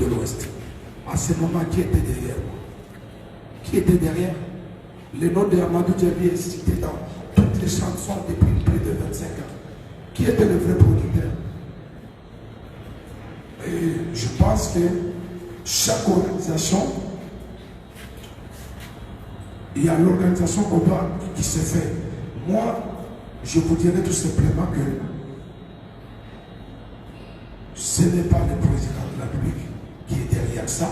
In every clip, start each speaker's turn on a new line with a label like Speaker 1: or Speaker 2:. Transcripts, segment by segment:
Speaker 1: de l'Ouest. À ce moment, qui était derrière moi? Qui était derrière? Le nom de Amadou Djabi est cité dans toutes les chansons depuis plus de 25 ans. Qui était le vrai producteur? Et je pense que chaque organisation, il y a l'organisation qui se fait. Moi, je vous dirais tout simplement que ce n'est pas le président de la République qui est derrière ça.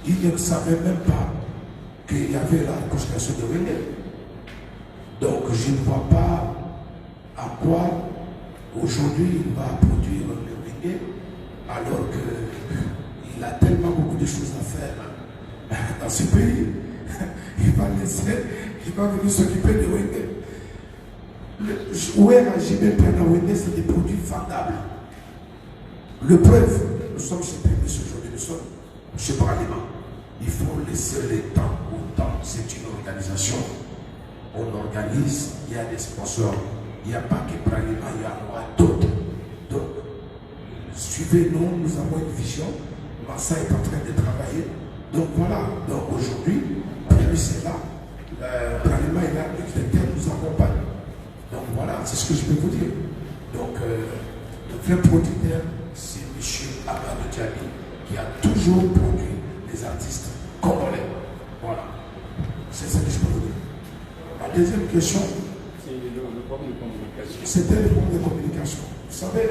Speaker 1: Il ne savait même pas qu'il y avait la constellation de Wenge. Donc je ne vois pas à quoi aujourd'hui il va produire le Wenge, alors qu'il a tellement beaucoup de choses à faire dans ce pays. Il va venir s'occuper de Wenge. Ouer Ajibé Pena Wenge, c'est des produits vendables. Le preuve, nous sommes chez PMS aujourd'hui, nous sommes chez Bralima. Il faut laisser le temps au temps. C'est une organisation. On organise, il y a des sponsors. Il n'y a pas que Bralima, il y a d'autres. Donc, suivez-nous, nous avons une vision. Massa est en train de travailler. Donc voilà, donc aujourd'hui, PMS est là. Bralima est là, le directeur nous accompagne. Donc voilà, c'est ce que je peux vous dire. Donc, le vrai producteur, c'est M. Amadou Djabi qui a toujours produit des artistes congolais. Voilà. C'est ça que je peux vous dire. La deuxième question,
Speaker 2: c'est le problème de communication.
Speaker 1: C'était le problème de communication. Vous savez,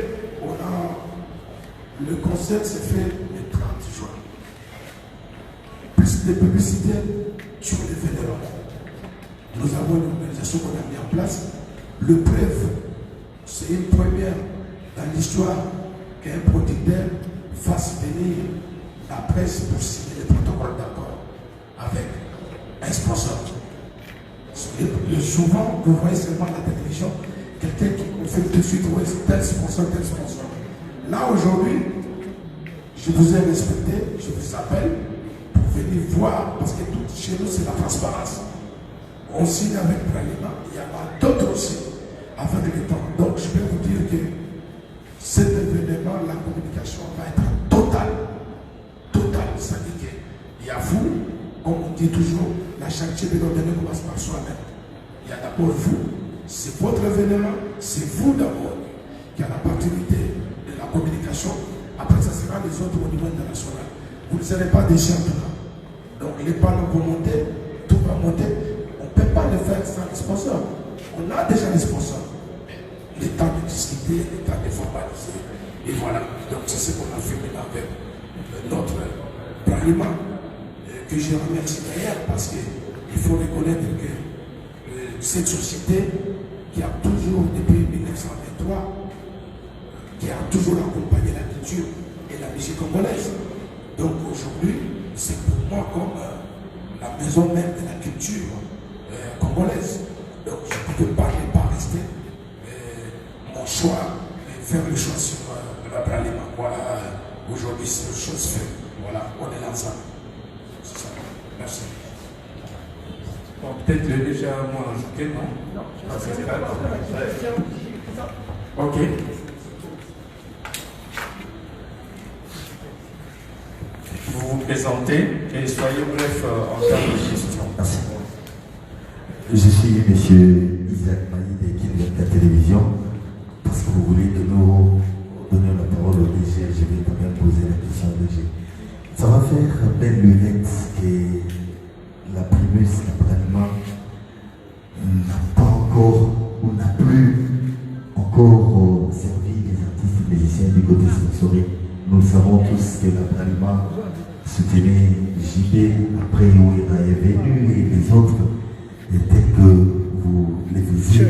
Speaker 1: le concert s'est fait le 30 juin. Plus de publicité sur les vénérants. Nous avons une organisation qu'on a mis en place. Le preuve, c'est une première dans l'histoire qu'un producteur fasse venir la presse pour signer les protocoles d'accord avec un sponsor. Souvent, vous voyez seulement à la télévision quelqu'un qui confirme tout de suite ouais, tel sponsor, tel sponsor. Là, aujourd'hui, je vous ai respecté, je vous appelle pour venir voir, parce que tout chez nous, c'est la transparence. On signe avec Bralima, il y en a d'autres aussi avec le temps. Donc, je peux vous dire que cet événement, la communication va être totale, syndiquée. Il y a vous, comme on dit toujours, la chantier de l'ordonnée commence par soi-même. Il y a d'abord vous, c'est votre événement, c'est vous d'abord qui a la paternité de la communication. Après, ça sera les autres au niveau international. Vous ne serez pas déchets en tout cas. Donc, les panneaux vont monter, tout va monter. On ne peut pas le faire sans les sponsors. On a déjà les sponsors. Le temps de discuter, le temps de formaliser. Et voilà. Donc c'est ce qu'on a fait maintenant avec notre Bralima, que je remercie d'ailleurs parce qu'il faut reconnaître que cette société qui a toujours, depuis 1923, qui a toujours accompagné la culture et la musique congolaise. Donc aujourd'hui, c'est pour moi comme la maison même de la culture congolaise. Donc je ne peux pas rester mon choix, faire le choix sur la Bralima. Voilà, aujourd'hui c'est une chose faite. Voilà, on est ensemble. C'est ça. Merci.
Speaker 2: Bon, peut-être déjà moins ajouté, non? Non. Ok. Vous vous présentez et soyez bref en termes de question.
Speaker 3: Merci. Je suis M. Isaac Maïd qui vient de la télévision. Parce que vous voulez de nous donner la parole au DG, je vais quand même poser la question au DG. Ça va faire belle lunette que la primus, la Bralima, n'a pas encore, ou n'a plus encore servi les artistes et musiciens du côté sponsoring. Nous savons tous que la Bralima soutenait JB, après où il est venu et les autres, et tel que vous les visiez.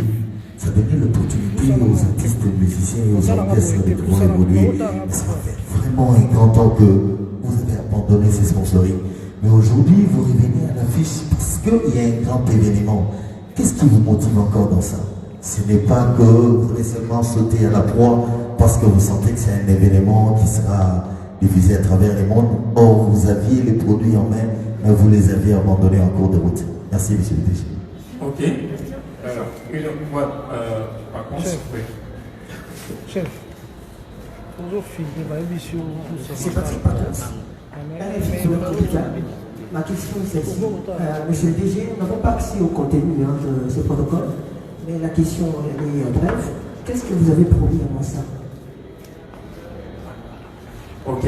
Speaker 3: Ça donne l'opportunité aux artistes, aux musiciens et aux orchestres de pouvoir évoluer. Et ça va faire vraiment un grand temps que vous avez abandonné ces sponsoring. Mais aujourd'hui, vous revenez à l'affiche parce qu'il y a un grand événement. Qu'est-ce qui vous motive encore dans ça? Ce n'est pas que vous voulez seulement sauter à la proie parce que vous sentez que c'est un événement qui sera diffusé à travers les mondes. Or, vous aviez les produits en main, mais vous les aviez abandonnés en cours de route. Merci, monsieur le DG.
Speaker 2: Ok. Alors, par contre,
Speaker 4: Chef, bonjour, filmé ma émission.
Speaker 1: C'est Patrick Patos.
Speaker 4: Ma question est celle-ci. Monsieur le DG, nous n'avons pas accès au contenu de ce protocole, mais la question est brève. Qu'est-ce que vous avez promis à moi ça?
Speaker 2: Ok.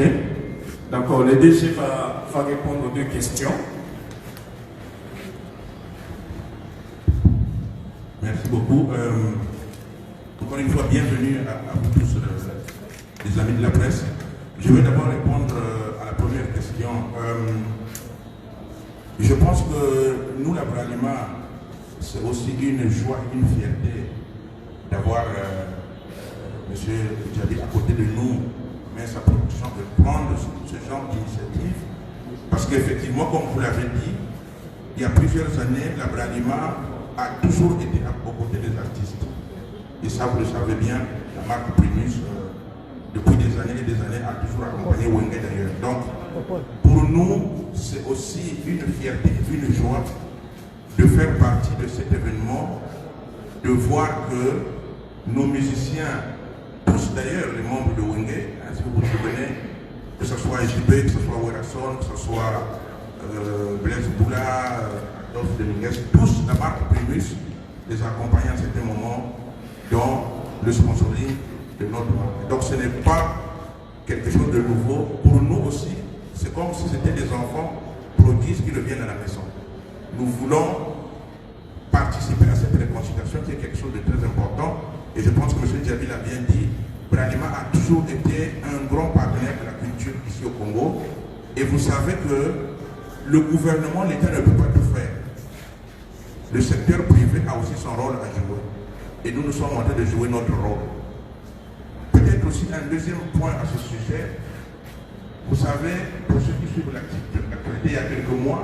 Speaker 2: D'accord, le DG va répondre aux deux questions.
Speaker 5: Merci beaucoup. Encore une fois, bienvenue à vous tous, les amis de la presse. Je vais d'abord répondre à la première question. Je pense que nous, la Bralima, c'est aussi une joie, une fierté d'avoir M. Djabi à côté de nous, mais sa production de prendre ce genre d'initiative. Parce qu'effectivement, comme vous l'avez dit, il y a plusieurs années, la Bralima a toujours été aux côtés des artistes. Et ça, vous le savez bien, la marque Primus, depuis des années et des années, a toujours accompagné Wenge d'ailleurs. Donc, pour nous, c'est aussi une fierté, une joie de faire partie de cet événement, de voir que nos musiciens, tous d'ailleurs les membres de Wenge, si vous vous souvenez, que ce soit JB, que ce soit Werason, que ce soit Blaise Boula, Adolphe Dominguez, tous, la marque Primus les a accompagnés à certains moments dans le sponsoring de notre marque. Donc ce n'est pas quelque chose de nouveau. Pour nous aussi, c'est comme si c'était des enfants prodiges qui reviennent à la maison. Nous voulons participer à cette réconciliation qui est quelque chose de très important. Et je pense que M. Djabi l'a bien dit, Bralima a toujours été un grand partenaire de la culture ici au Congo. Et vous savez que le gouvernement, l'État ne peut pas tout faire. Le secteur privé a aussi son rôle à jouer. Et nous sommes en train de jouer notre rôle. Peut-être aussi un deuxième point à ce sujet. Vous savez, pour ceux qui suivent l'activité, il y a quelques mois,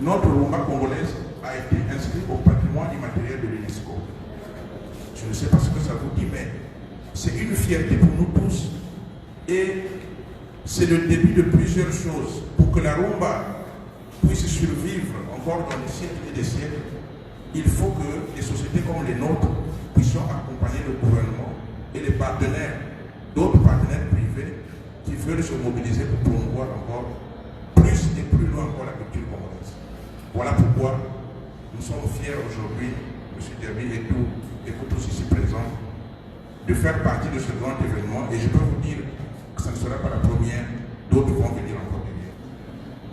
Speaker 5: notre rumba congolaise a été inscrite au patrimoine immatériel de l'UNESCO. Je ne sais pas ce que ça vous dit, mais c'est une fierté pour nous tous. Et c'est le début de plusieurs choses. Pour que la rumba puisse survivre encore dans des siècles et des siècles, il faut que des sociétés comme les nôtres puissions accompagner le gouvernement et les partenaires, d'autres partenaires privés qui veulent se mobiliser pour promouvoir encore plus et plus loin encore la culture congolaise. Voilà pourquoi nous sommes fiers aujourd'hui, M. Djabi et vous tous ici présents, de faire partie de ce grand événement. Et je peux vous dire que ce ne sera pas la première, d'autres vont venir encore derrière.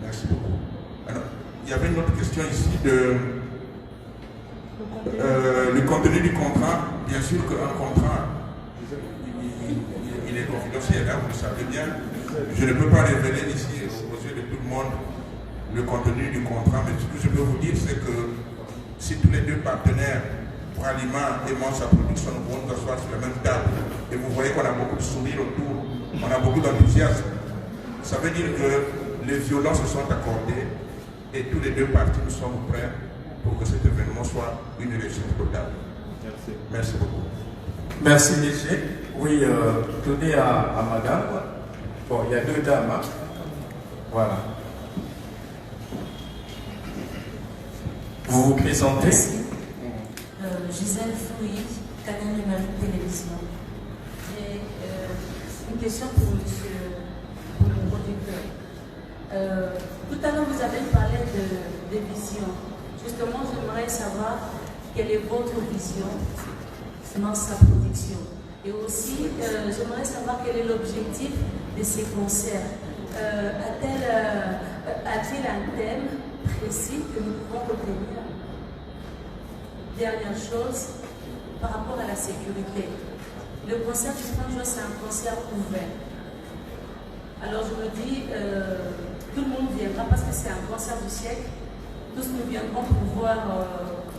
Speaker 5: Merci beaucoup. Alors, il y avait une autre question ici de le contenu du contrat. Bien sûr qu'un contrat, il est confidentiel, hein, vous le savez bien. Je ne peux pas révéler ici aux yeux de tout le monde le contenu du contrat, mais ce que je peux vous dire, c'est que si tous les deux partenaires, Bralima et moi, sa production, nous pouvons nous asseoir sur la même table, et vous voyez qu'on a beaucoup de sourires autour, on a beaucoup d'enthousiasme, ça veut dire que les violences se sont accordées et tous les deux parties nous sommes prêts pour que cet événement soit une réussite totale. Merci. Merci beaucoup.
Speaker 2: Merci, DG. Oui, donnez à madame. Bon, il y a deux dames. Hein. Voilà. Vous vous présentez.
Speaker 6: Merci. Gisèle Fouy, canal numérique télévision. J'ai une question pour le producteur. Tout à l'heure, vous avez parlé de vision. Justement, j'aimerais savoir quelle est votre vision dans sa production. Et aussi, j'aimerais savoir quel est l'objectif de ces concerts. A-t-il un thème précis que nous pouvons retenir? Dernière chose, par rapport à la sécurité. Le concert du 30 juin, c'est un concert ouvert. Alors je me dis, tout le monde viendra parce que c'est un concert du siècle. Tous nous viendrons pour voir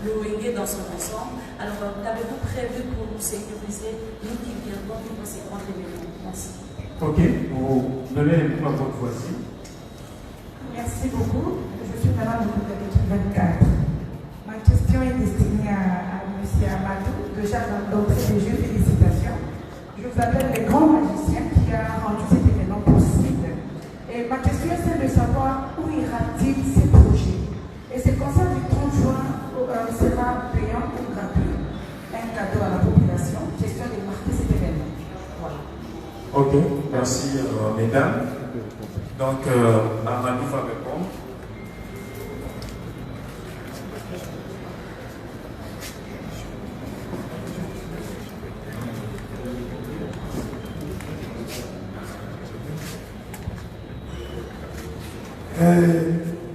Speaker 6: le Wenge dans son ensemble. Alors, qu'avez-vous prévu pour nous sécuriser, nous qui viendrons vivre ces grands événements? Merci.
Speaker 2: Ok, vous donnez à votre voici.
Speaker 7: Merci beaucoup. Je suis madame de l'équipe 24. Ma question est destinée à M. Amadou. Déjà, d'entrée de jeu, félicitations. Je vous appelle le grand magicien qui a rendu cet événement possible. Et ma question est celle de savoir où ira-t-il ces projets. Et ce concert du 30 juin sera payant ou gratuit. Un cadeau à la population. Question de marquer cet événement. Voilà.
Speaker 2: Ok, merci mesdames. Donc, Amadou va répondre.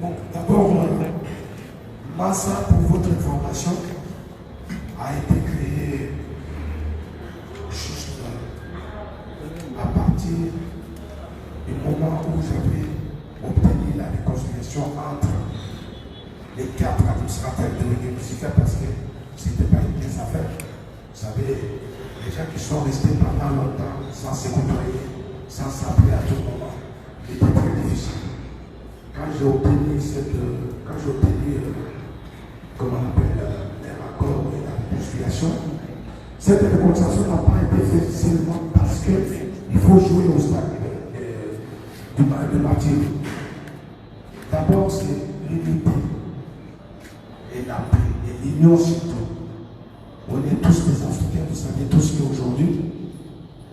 Speaker 1: Bon, d'abord, Massa, pour votre information, a été créé juste à partir du moment où j'avais obtenu la réconciliation entre les 4 administrateurs de l'Union musicale, parce que ce n'était pas une pièce à faire. Vous savez, les gens qui sont restés pendant longtemps sans se côtoyer, sans s'appeler à tout moment, c'était très difficile. Quand j'ai obtenu comment on appelle, les raccords et la réconciliation, cette réconciliation n'a pas été faite seulement parce qu'il faut jouer au stade de Mathieu. D'abord, c'est l'unité et la paix et l'union surtout. On est tous des Africains, vous savez tous qu'aujourd'hui,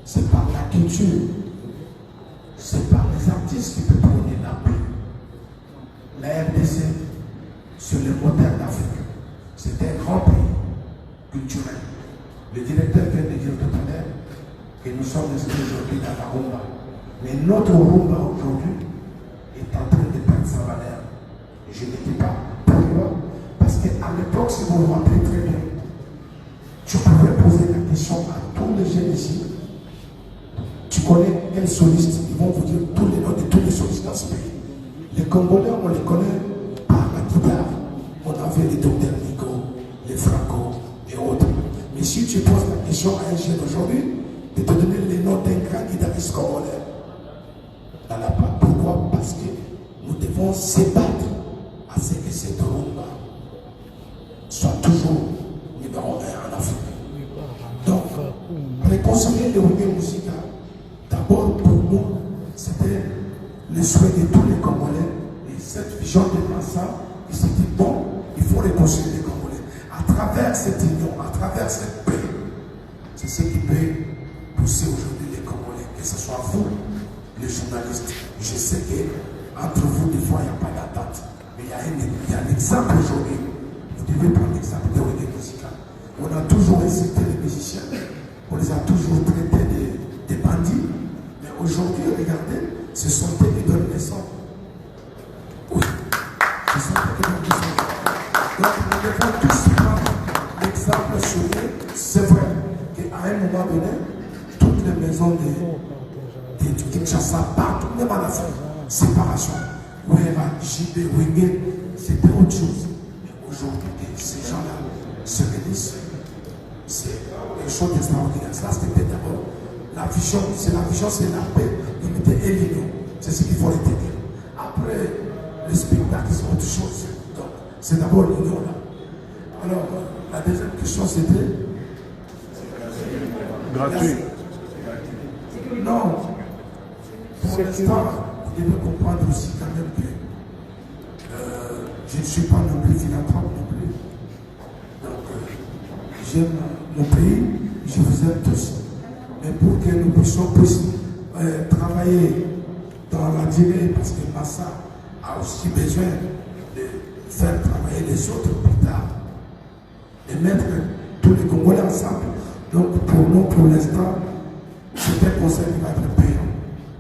Speaker 1: c'est par la culture, c'est par les artistes qui peuvent prôner la paix. La RDC, sur le modèle d'Afrique, c'est un grand pays culturel. Le directeur vient de dire tout à l'heure que nous sommes inscrits aujourd'hui dans la rumba. Mais notre rumba aujourd'hui est en train de perdre sa valeur. Je ne dis pas pourquoi. Parce qu'à l'époque, si vous vous rappelez très bien, tu pouvais poser la question à tous les jeunes ici. Tu connais quel soliste? Ils vont vous dire tous les noms de tous les solistes dans ce pays. Les Congolais, on les connaît par la guitare. On avait les Dr Nico, les Franco et autres. Mais si tu poses la question à un jeune aujourd'hui, de te donner les noms d'un grand guitariste congolais, dans la part. Pourquoi? Parce que nous devons se battre à ce que cette rumba soit toujours numéro 1 en Afrique. Donc, réconcilier le reggae musical, d'abord pour moi, c'était le souhait de tous les Congolais. Et cette vision de Massa, il s'est dit bon, il faut réconcilier les Congolais. À travers cette union, à travers cette paix, c'est ce qui peut pousser aujourd'hui les Congolais, que ce soit vous, les journalistes. Je sais qu'entre vous, des fois, il n'y a pas d'attente. Mais il y a un exemple aujourd'hui. Vous devez prendre l'exemple de reggae musical. On a toujours insulté les musiciens. On les a toujours traités des bandits. Mais aujourd'hui, regardez, ce sont eux qui donnent les sons. Oui, ce sont eux qui donnent les sons. Donc, nous devons tous prendre l'exemple sur eux. C'est vrai qu'à un moment donné, toutes les maisons de Kinshasa, partout, même en Afrique, séparation. Ouera, JB, Wenge, c'était autre chose. Mais aujourd'hui, ces gens-là se réunissent. C'est une chose extraordinaire. Ça, c'était d'abord la vision. C'est la vision, c'est la paix, l'unité et l'union. C'est ce qu'il faut retenir. Après, le spectacle, c'est autre chose. Donc, c'est d'abord l'union là. Alors, la deuxième question, c'était.
Speaker 8: Gratuit.
Speaker 1: Non. Pour l'instant, vous devez comprendre aussi quand même que je ne suis pas non plus philanthrope non plus. Donc, j'aime mon pays, je vous aime tous. Mais pour que nous puissions travailler dans la durée, parce que Massa a aussi besoin de faire travailler les autres plus tard, et mettre tous les Congolais ensemble. Donc, pour nous, pour l'instant, c'est un conseil qui va être payant.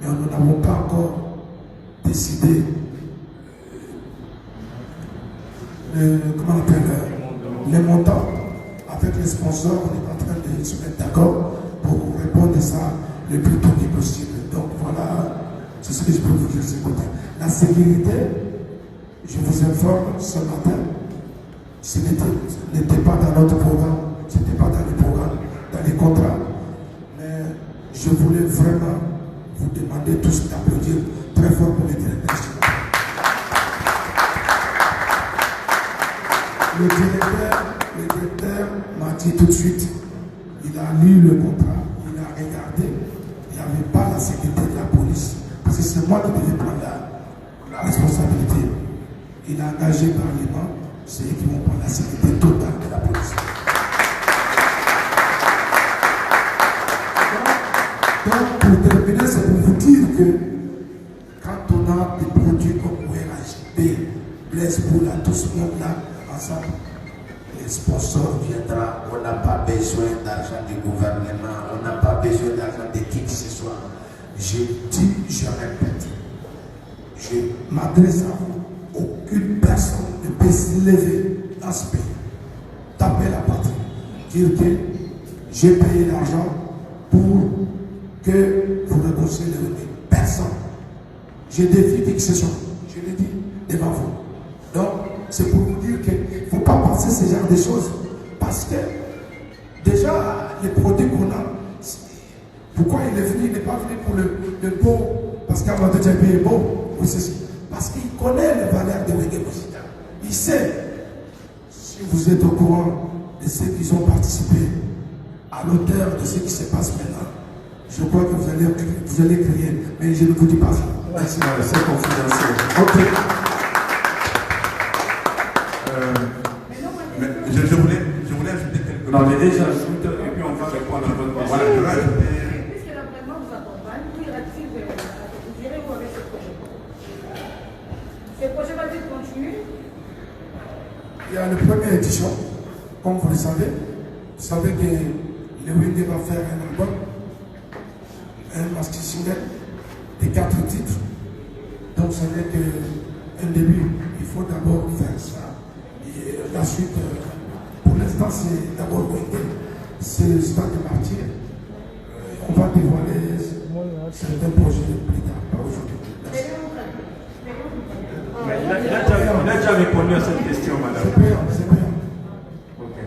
Speaker 1: Mais nous n'avons pas encore décidé comment on appelle les montants. Avec les sponsors, on est en train de se mettre d'accord pour répondre à ça le plus tôt possible. Donc voilà, c'est ce que je peux vous dire. La sécurité, je vous informe ce matin, ce n'était pas dans notre programme, ce n'était pas dans les programmes, dans les contrats. Mais je voulais vraiment vous demander tous d'applaudir très fort pour les directeurs. Le directeur m'a dit tout de suite, il a lu le contrat, il a regardé, il n'y avait pas la sécurité de la police, parce que c'est moi qui devais prendre la responsabilité. Il a engagé Parlement, c'est eux qui vont prendre la sécurité totale de la police. Donc, pour terminer, c'est pour vous dire que quand on a des produits comme ORHB, Blaise Boula, tout ce monde-là, ensemble. Les sponsors viendront. On n'a pas besoin d'argent du gouvernement, on n'a pas besoin d'argent de qui que ce soit. Je dis, je répète, je m'adresse à vous. Aucune personne ne peut se lever dans ce pays, taper la patrie, dire que j'ai payé l'argent pour que vous négociez le revenu. Personne. Je défie qui que ce soit. Je le dis devant vous. Donc, c'est pour vous dire qu'il ne faut pas penser ce genre de choses. Parce que, déjà, les produits qu'on a, pourquoi il est venu, il n'est pas venu pour le beau, parce qu'Amadou Djabi est beau, ou ceci. Parce qu'il connaît les valeurs de Wenge Mosika. Il sait, si vous êtes au courant de ceux qui ont participé à l'auteur de ce qui se passe maintenant, je crois que vous allez crier, mais je ne vous dis pas ça.
Speaker 2: Merci, c'est confidentiel.
Speaker 1: Ok.
Speaker 5: Je voulais ajouter quelque chose.
Speaker 2: Non, mais déjà, ajoute, et puis on va répondre à votre question.
Speaker 5: Voilà, je vais ajouter.
Speaker 7: Puisque l'entraînement vous accompagne, vous irez où avec ce projet? Ce projet va-t-il continuer?
Speaker 1: Il y a la première édition, comme vous le savez. Vous savez que le Wenge va faire un album, un master single de 4 titres. Donc, ce n'est qu'un début. Il faut d'abord faire ça. Et la suite, pour l'instant, c'est d'abord Wenge. C'est Stade de Martyr. On va dévoiler certains projets plus tard, pas aujourd'hui.
Speaker 2: Il a déjà répondu à cette question, madame.
Speaker 1: C'est payant, c'est payant.
Speaker 2: Ok.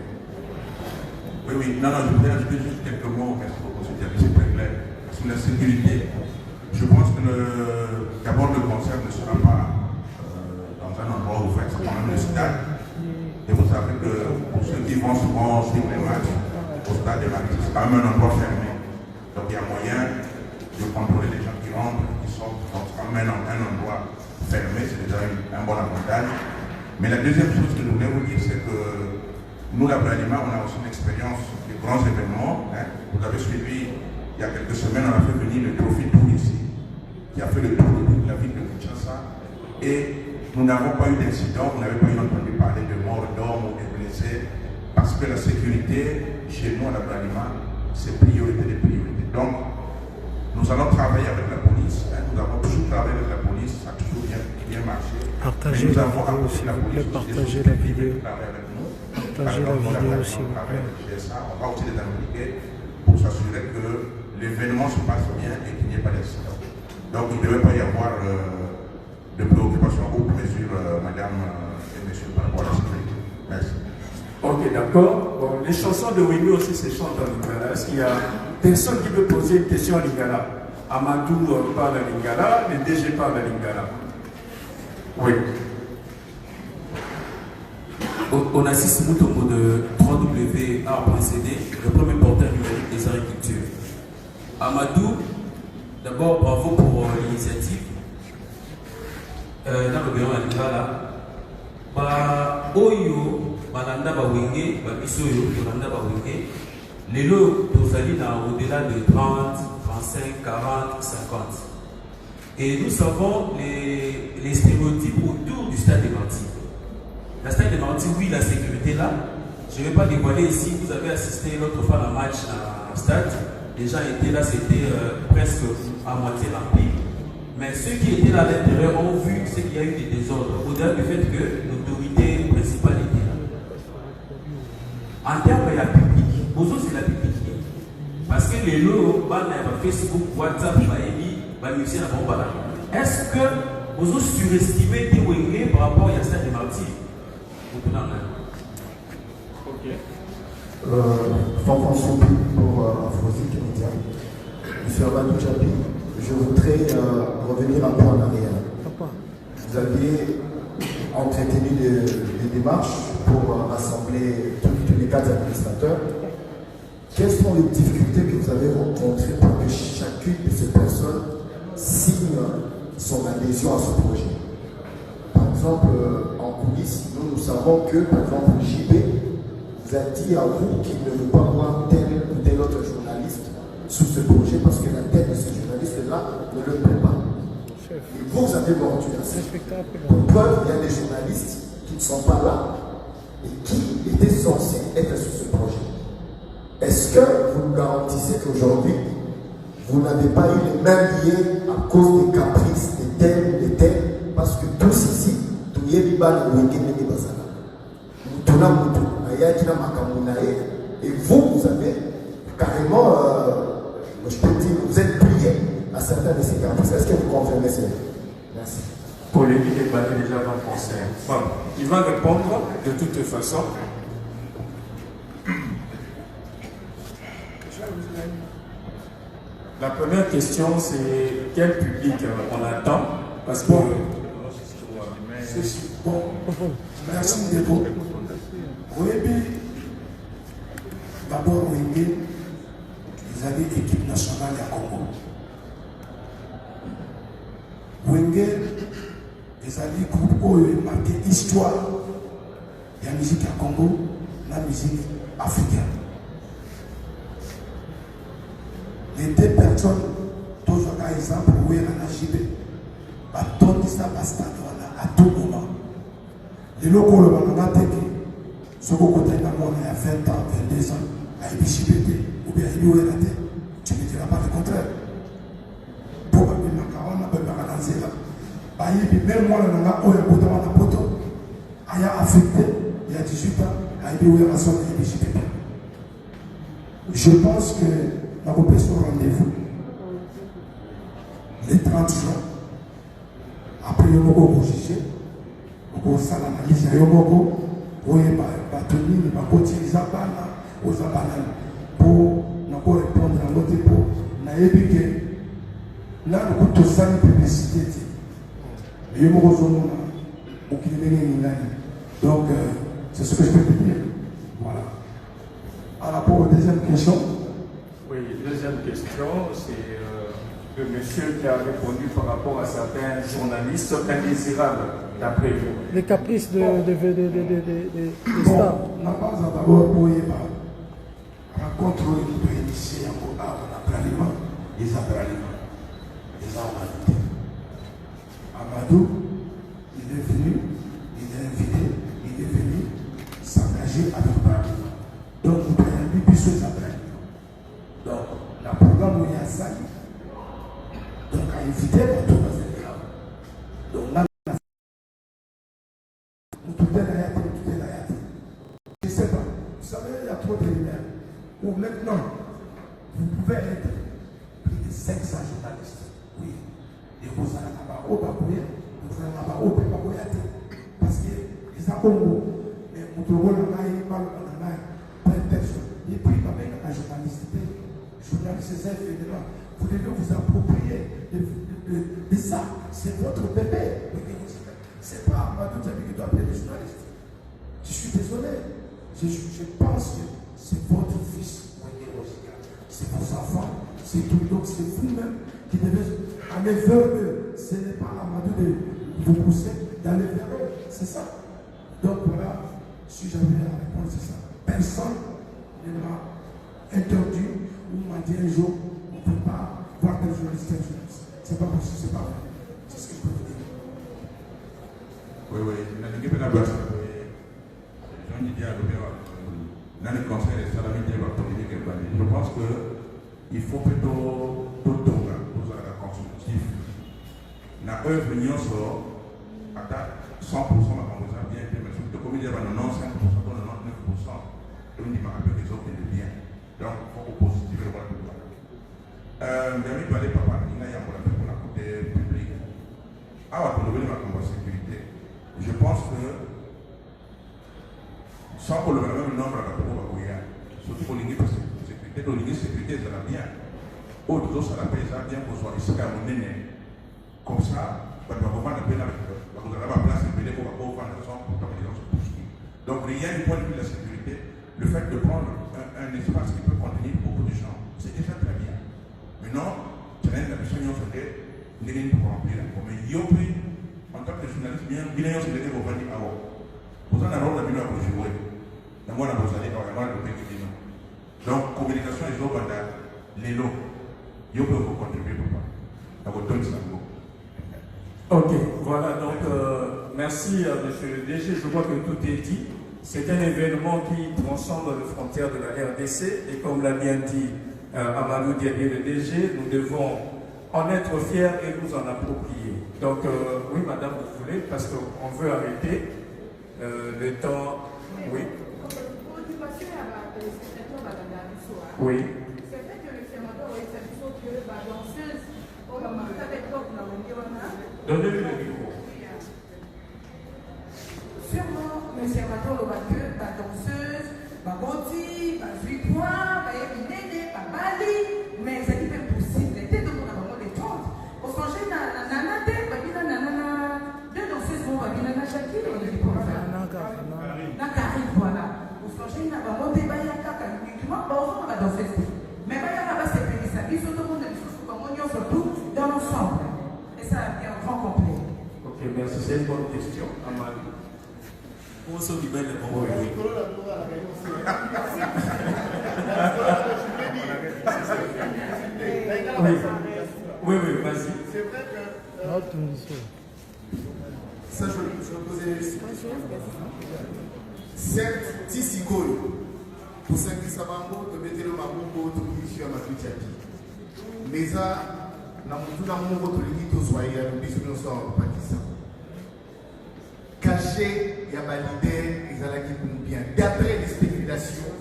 Speaker 5: Oui, non, je voudrais ajouter juste quelques mots, merci beaucoup, c'est très clair. Sur la sécurité, je pense que d'abord le concert ne sera pas dans un endroit ouvert, c'est quand même le stade. Et vous savez que pour ceux qui vont souvent suivre les matchs au stade de Martyr, c'est quand même un endroit fermé. Donc il y a moyen de contrôler les gens qui rentrent, qui sortent. Donc c'est quand même un endroit fermé, c'est déjà un bon avantage. Mais la deuxième chose que je voulais vous dire, c'est que nous, la Bralima, on a aussi une expérience de grands événements. Hein. Vous avez suivi, il y a quelques semaines, on a fait venir le Trophy Tour ici, qui a fait le tour de toute la ville de Kinshasa. Et nous n'avons pas eu d'incident, vous n'avez pas eu entendu parler de morts d'hommes ou de blessés, parce que la sécurité, chez nous, à la Bralima, c'est priorité des priorités. Donc, nous allons travailler avec la police. Hein. Nous avons toujours travaillé avec la police, ça a toujours bien marché.
Speaker 8: Partagez la vidéo, s'il vous plaît, partagez la vidéo. Partagez la vidéo, s'il vous plaît.
Speaker 5: On va aussi les impliquer pour s'assurer que l'événement se passe bien et qu'il n'y ait pas d'accident. Donc, il ne devait pas y avoir de préoccupation ou de mesure, madame et monsieur, par rapport à la sécurité. Merci.
Speaker 2: Ok, d'accord. Bon, les chansons de Wenge aussi se chantent en lingala. Est-ce qu'il y a personne qui veut poser une question en lingala? Amadou parle en lingala, le DG parle en lingala. Oui.
Speaker 9: On assiste Moutombo de www.art.cd, le premier portail numérique des agricultures. Amadou, d'abord bravo pour l'initiative. Dans le bureau à lingala, Oyo, Balanda Bawenge, Babisoyo, Balanda Bawenge, les lots tozali au-delà de 30, 35, 40, 50. Et nous savons les stéréotypes autour du stade de Martyr. Le stade de Martyr, oui, la sécurité là. Je ne vais pas dévoiler ici, vous avez assisté l'autre fois à un match à stade. Les gens étaient là, c'était presque à moitié rempli. Mais ceux qui étaient là à l'intérieur ont vu ce qu'il y a eu des désordres, au-delà du fait que l'autorité principale était là. En termes de la public, Bozo c'est la public. Parce que les lots, Facebook, WhatsApp, est-ce que Bozo surestimait des Wenge par rapport à Stade de Martyr?
Speaker 3: Ok. François pour Afrosique Média. Monsieur Amadou Djabi, je voudrais revenir un peu en arrière. Vous aviez entretenu des démarches pour rassembler tous les cadres administrateurs. Quelles sont les difficultés que vous avez rencontrées pour que chacune de ces personnes signe son adhésion à ce projet? Par exemple, en coulisses, nous savons que, par exemple, JB vous a dit à vous qu'il ne veut pas voir tel ou tel autre journaliste sous ce projet parce que la tête de ce journaliste-là ne le plaît pas.
Speaker 10: Vous avez mordu la scène. Pour preuve, il y a des journalistes qui ne sont pas là et qui étaient censés être sur ce projet. Est-ce que vous nous garantissez qu'aujourd'hui, vous n'avez pas eu les mains liées à cause des caprices de tel ou de tel? Parce que tous ici, tout y est liban et vous avez carrément, je peux dire, vous êtes plié à certains de ces caprices. Est-ce que vous confirmez cela? Merci.
Speaker 2: Polémique est battue déjà dans le conseil. Bon, il va répondre de toute façon. La première question, c'est quel public on attend? Parce que.
Speaker 1: Bon, merci Ndebo. D'abord, ils avaient l'équipe nationale à Congo. Wenge, ils avaient groupe où ils marqué histoire de la musique à Congo, la musique africaine. Les deux personnes, toujours par exemple, où il y a un JB, à tout ça, à tout moment. Les locaux, le Banangateki, ce qu'on côté d'un monde il y a 20 ans, 22 ans, à IBCPT, ou bien à IBORT, tu ne me diras pas le contraire. Pour que les macarons n'ont pas balancé là. Même moi, le Nanga, il y a un poteau, il y a affecté, il y a 18 ans, à IBORT, à IBCPT. Je pense que nous avons pris ce rendez-vous le 30 juin. Après, nous avons jugé, nous avons fait l'analyse, nous avons battu, nous avons utilisé aux abandons pour nous répondre à notre époque. Nous avons épiqué, nous avons tout ça, la publicité. Nous avons donc, c'est ce que je peux te dire. Voilà. Par rapport aux deuxième question.
Speaker 2: Oui, deuxième question, c'est le monsieur qui a répondu par rapport à certains journalistes indésirables, d'après vous.
Speaker 8: Les caprices des stars.
Speaker 1: On n'a pas d'abord pour y rencontre qui peut initier en apparemment les apparemment, les Amadou. Amadou, il est venu, il est invité, il est venu s'engager avec Parlement. Donc, vous pouvez aller plus sur les apparemment. Donc, le programme où il y a ça, donc à inviter pour tout le monde. Donc là, tout est là, tout est là. Je ne sais pas. Vous savez, il y a trop de lumière. Ou maintenant, vous pouvez être plus de 500 journalistes. Oui. Et vous allez avoir au Bakoya, vous allez avoir au Bakoya. Parce que les Congo, mais vous devez aller par le prétexte. Et puis, avec la journaliste, journaliste fédéral, vous devez vous approprier de ça. C'est votre bébé. C'est pas Amadou Djabi qui doit appeler les journalistes. Je suis désolé. Je pense que c'est votre fils, c'est vos enfants, c'est tout. Donc c'est vous-même qui devez aller vers eux. Ce n'est pas Amadou de vous pousser d'aller vers eux. C'est ça. Donc voilà, si j'avais à répondre, c'est ça. Personne ne m'a interdit ou m'a dit un jour, on ne peut pas voir tel journaliste, tel journaliste. C'est pas possible, c'est pas vrai. C'est ce que je peux vous dire.
Speaker 5: Oui, oui. Dans le conseil des salariés, je pense qu'il faut plutôt tout la constructif. La œuvre nous sort à 100% la bien été, mais surtout comme il y a 95%, 99%, on dit que les autres sont bien. Donc, il faut positiver le monde tout ça. J'ai parlé papa, il y a pour la côté public. Ah, pour le ma sécurité, je pense que sans pour le même nombre à la surtout pour l'ingé sécurité, ça va bien. Autres, ça va bien pour soi, ici, à mon aîné. Comme ça, on va voir la peine avec vous avez la place de payer pour avoir une raison pour que les gens se poursuivent. Donc, il y a du point de vue de la sécurité, le fait de prendre un espace qui peut contenir beaucoup de gens, c'est déjà très bien. Maintenant, tu as la mission de faire des pour remplir. Mais il y a en tant que journaliste, bien, il y a des gens qui vont venir à vous. Vous en avez un minute pour jouer. Donc, on a besoin de faire. Donc, communication est au les lots. Vous pouvez vous contribuer pour ça. Donc, on donne ça.
Speaker 2: Ok, voilà, donc merci à monsieur le DG, je vois que tout est dit. C'est un événement qui transcende les frontières de la RDC et comme l'a bien dit Amadou Diaby, le DG, nous devons en être fiers et nous en approprier. Donc, oui, madame, vous voulez, parce qu'on veut arrêter le temps. Oui. Oui.
Speaker 7: C'est vrai que le sénateur a été que la danseuse, on va marquer avec toi pour la
Speaker 2: donnez-lui le micro.
Speaker 7: Sûrement, le sénateur aura que la danseuse, la boti, la juipois, la éminene, la bali, mais c'est pas possible. Les têtes de mon amour les tentes. Au changer la nana tête, la nana, deux danseuses vont la nana Shakir, on dit pour ça. La carrière, voilà. Au changer la monter, il y a caca uniquement, on va danser. Mais il y a pas ces pays, ça, ils sont tout le monde, comme on y surtout dans l'ensemble. Et ça est un grand complet.
Speaker 2: Ok, merci, c'est une bonne question, Amadou.
Speaker 9: On se libère les bons.
Speaker 2: Oui, vas-y.
Speaker 11: C'est vrai que. Ça, je vais poser une question. Certes, Tissikolo, pour Saint-Christophe, de mettre le Mabouko, de Mission à Matutiaki. Mais ça, dans mon monde, de l'équipe au Soya, nous disons ça en Pakistan. Caché, il y a ma leader, ils ont qui pour bien. D'après les spéculations,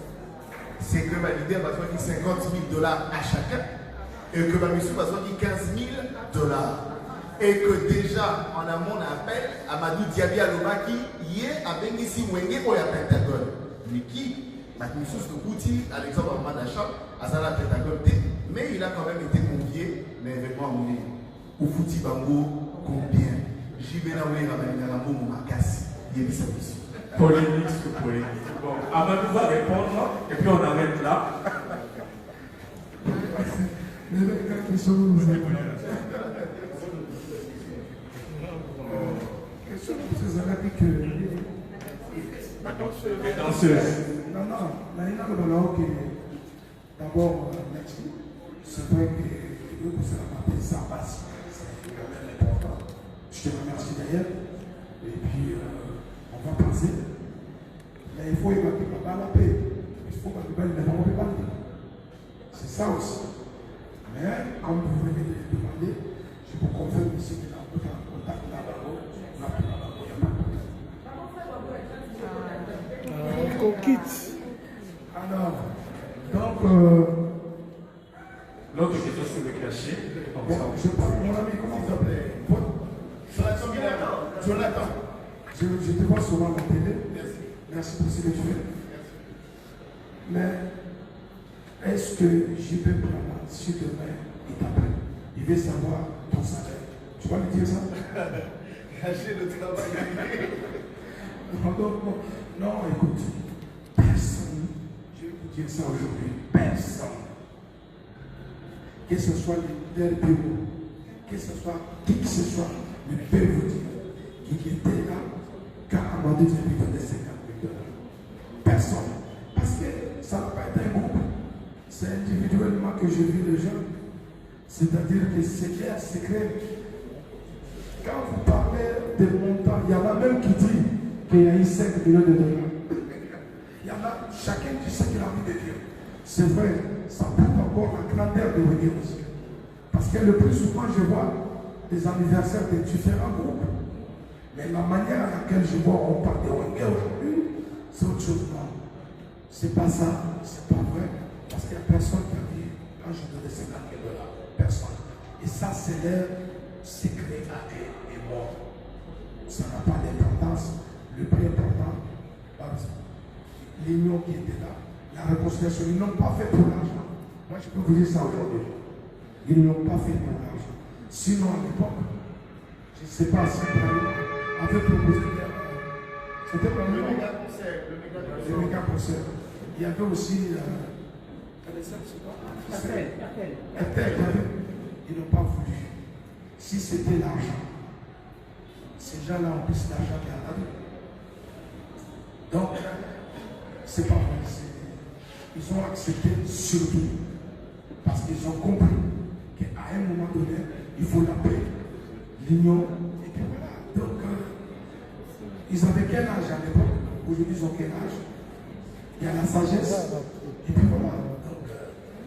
Speaker 11: c'est que ma leader va donner $50,000 à chacun et que ma mission va donner $15,000. Et que déjà, en amont, on appelle Amadou Diaby Aloma qui y est à Bengissi Mwenge ou à Pentagone. Mais qui, ma mission de Kouti, à l'exemple de Madacham, à Zala Pentagone, mais il a quand même été convié, mais avec moi, on est au Fouti Bango, combien?
Speaker 2: Polémique sur polémique. Bon, Amadou va répondre et puis on arrête là.
Speaker 1: Question vous avez dit que
Speaker 2: les danseuses.
Speaker 1: Non, d'abord, merci. C'est vrai que vous avez appelé ça passe. C'est quand même important. Je te remercie d'ailleurs. Et puis, on va passer. Mais il faut évacuer la paix. Il faut évacuer les gens, on ne peut pas le dire. C'est ça aussi. Mais, comme vous venez de le demander, je vous confirme ici que dans le contact là-bas, on a pu là-bas, il n'y a pas de problème. Alors, donc,
Speaker 2: l'autre question sur le cachet.
Speaker 1: Bon, je parle, mon ami, comment vous appelez? Jonathan. Je te vois souvent à la télé. Merci pour ce que tu fais. Mais est-ce que JP Brahma, si demain il t'appelle, il veut savoir ton salaire? Tu vas lui dire ça?
Speaker 11: Cacher le travail.
Speaker 1: Non, écoute, personne, je vais vous dire ça aujourd'hui, personne, que ce soit les leaders bureau, que ce soit qui que ce soit, ne peut vous dire qu'il était là quand Amadou Diaby donnait $50,000. Personne. Parce que ça n'a pas été un groupe. C'est individuellement que je vis les gens. C'est-à-dire que c'est clair, c'est clair. Quand vous parlez des montants, il y en a même qui disent qu'il y a eu $5 millions. Il y en a, chacun dit ce qu'il a envie de dire. C'est vrai, ça prouve encore la grandeur de venir aussi. Parce que le plus souvent, je vois des anniversaires de différents groupes. Mais la manière à laquelle je vois on parle de Wenge aujourd'hui, c'est autre chose. Non, c'est pas ça, c'est pas vrai. Parce qu'il n'y a personne qui a dit, quand je donnais $50,000, personne. Et ça, c'est leur secret à eux et moi. Ça n'a pas d'importance. Le plus important, l'union qui était là, la réconciliation, ils n'ont pas fait pour l'argent. Moi, je peux vous dire ça aujourd'hui. Ils ne l'ont pas fait pour l'argent. Sinon, à l'époque, je ne sais pas si Brahma avait proposé c'était pas le méga concert. Il y avait aussi ils n'ont pas voulu. Si c'était l'argent, ces gens-là ont plus d'argent qu'à la vie. Donc, c'est pas vrai. Ils ont accepté surtout parce qu'ils ont compris qu'à un moment donné, il faut la paix, l'union et Ils avaient quel âge à l'époque? Aujourd'hui, ils ont quel âge? Il y a la sagesse. Et puis voilà. Donc,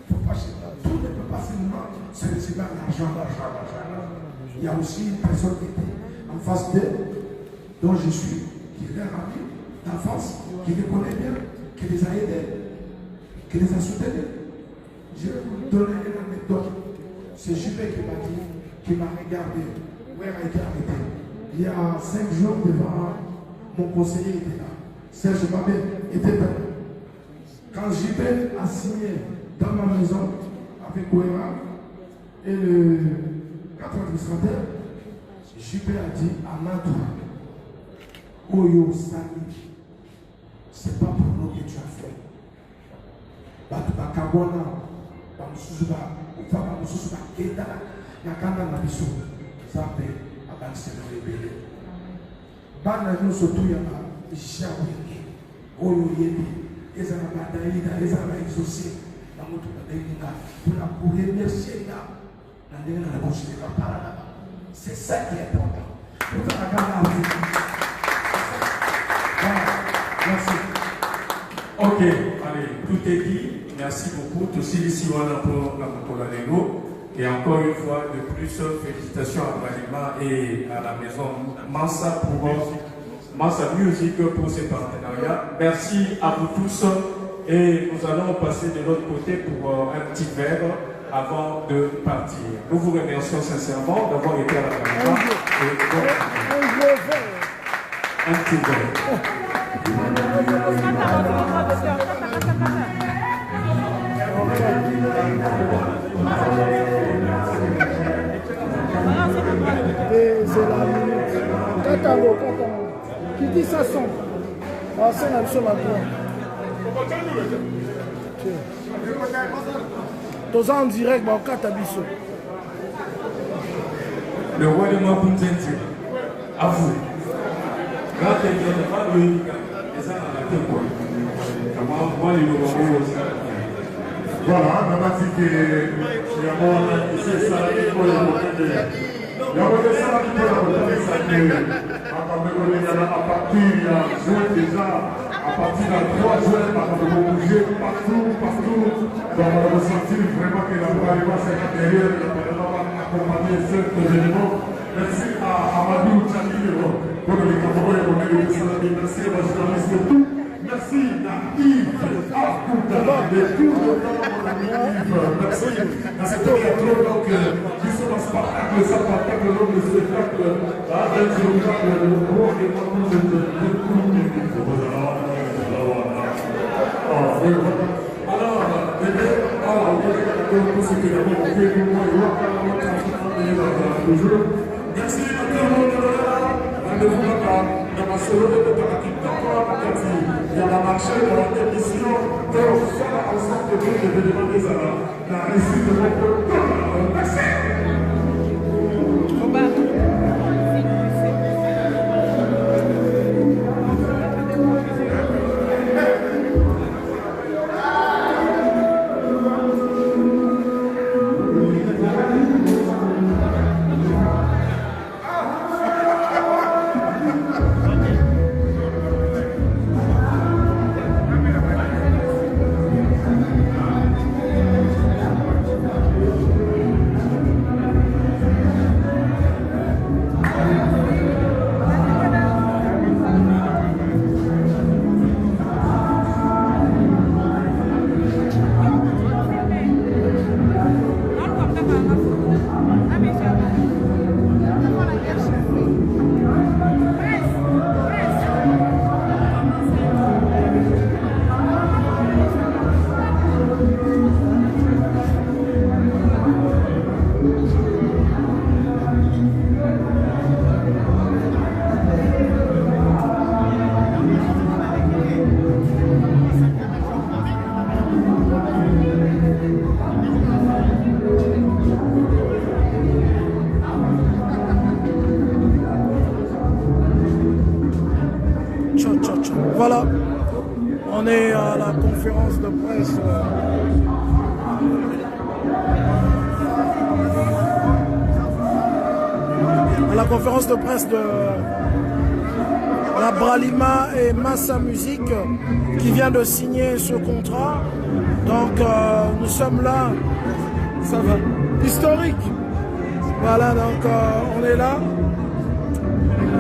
Speaker 1: faut pas, tout ne peut pas seulement se résumer à l'argent. Il y a aussi une personne qui était en face d'eux, dont je suis, qui est leur ami d'enfance, qui les connaît bien, qui les a aidés, qui les a soutenus. Je vais vous donner une anecdote. C'est Juppé qui m'a dit, qui m'a regardé, où elle a été arrêtée. Il y a 5 jours devant mon conseiller était là. Serge Babé était là. Quand Juppé a signé dans ma maison avec Ouera et le 4 administrateurs, Juppé a dit à Madou, Oyo Sani, c'est pas pour nous que tu as fait. Batuba Kabwana, Bamusuba, Ufaba Musuba, Keda, Nakanda Nabiso, Zape, Abanseno Rebele. Bana nous surtout yaba, Ishawiki, Oyo Yebi, Ezana Badaïda, Ezana Exaucé, Namutu Badaïda, pour remercier là, la bouche de la parole. C'est ça qui est important.
Speaker 2: Merci. Ok, allez, tout est dit. Merci beaucoup. Tout ici, voilà pour la Motolanego. Et encore une fois, de plus, félicitations à Balima et à la maison Mansa Music pour ces partenariats. Merci à vous tous. Et nous allons passer de l'autre côté pour un petit verre avant de partir. Nous vous remercions sincèrement d'avoir été à la Balima. Un petit verre.
Speaker 8: C'est la minute. Katango. Qui dit ça son? Ah, c'est la chose maintenant. Tous en direct, au Katabiso.
Speaker 2: Le roi de Mapunzenti, à vous. Quand tu es pas de ça dans la tête, quoi. Moi, les nouveaux
Speaker 12: voilà, on a dit que c'est ça qui faut le il y a des gens qui peuvent regarder ça à partir de juin déjà, à partir de 3 juin, on va bouger partout. Donc on va ressentir vraiment que la Parlement c'est derrière, la Parlement va accompagner cet événement. Merci à Amadou Tchadil pour les camarades et les journalistes. Merci à la journaliste de tout. Merci à Yves Akouta de tout le temps, mon ami Yves. Merci à cet théâtre donc qui sont en spectacle, ça spectacle, le spectacle avec le roi et moi de tout le merci à tout le monde. Il y a la marché de la émission de l'ensemble de l'événement des Arabes. La réussite de notre merci.
Speaker 8: Voilà, on est à la conférence de presse. À la conférence de presse la Bralima et Massa Music qui vient de signer ce contrat. Donc nous sommes là, ça va, historique. Voilà, donc on est là.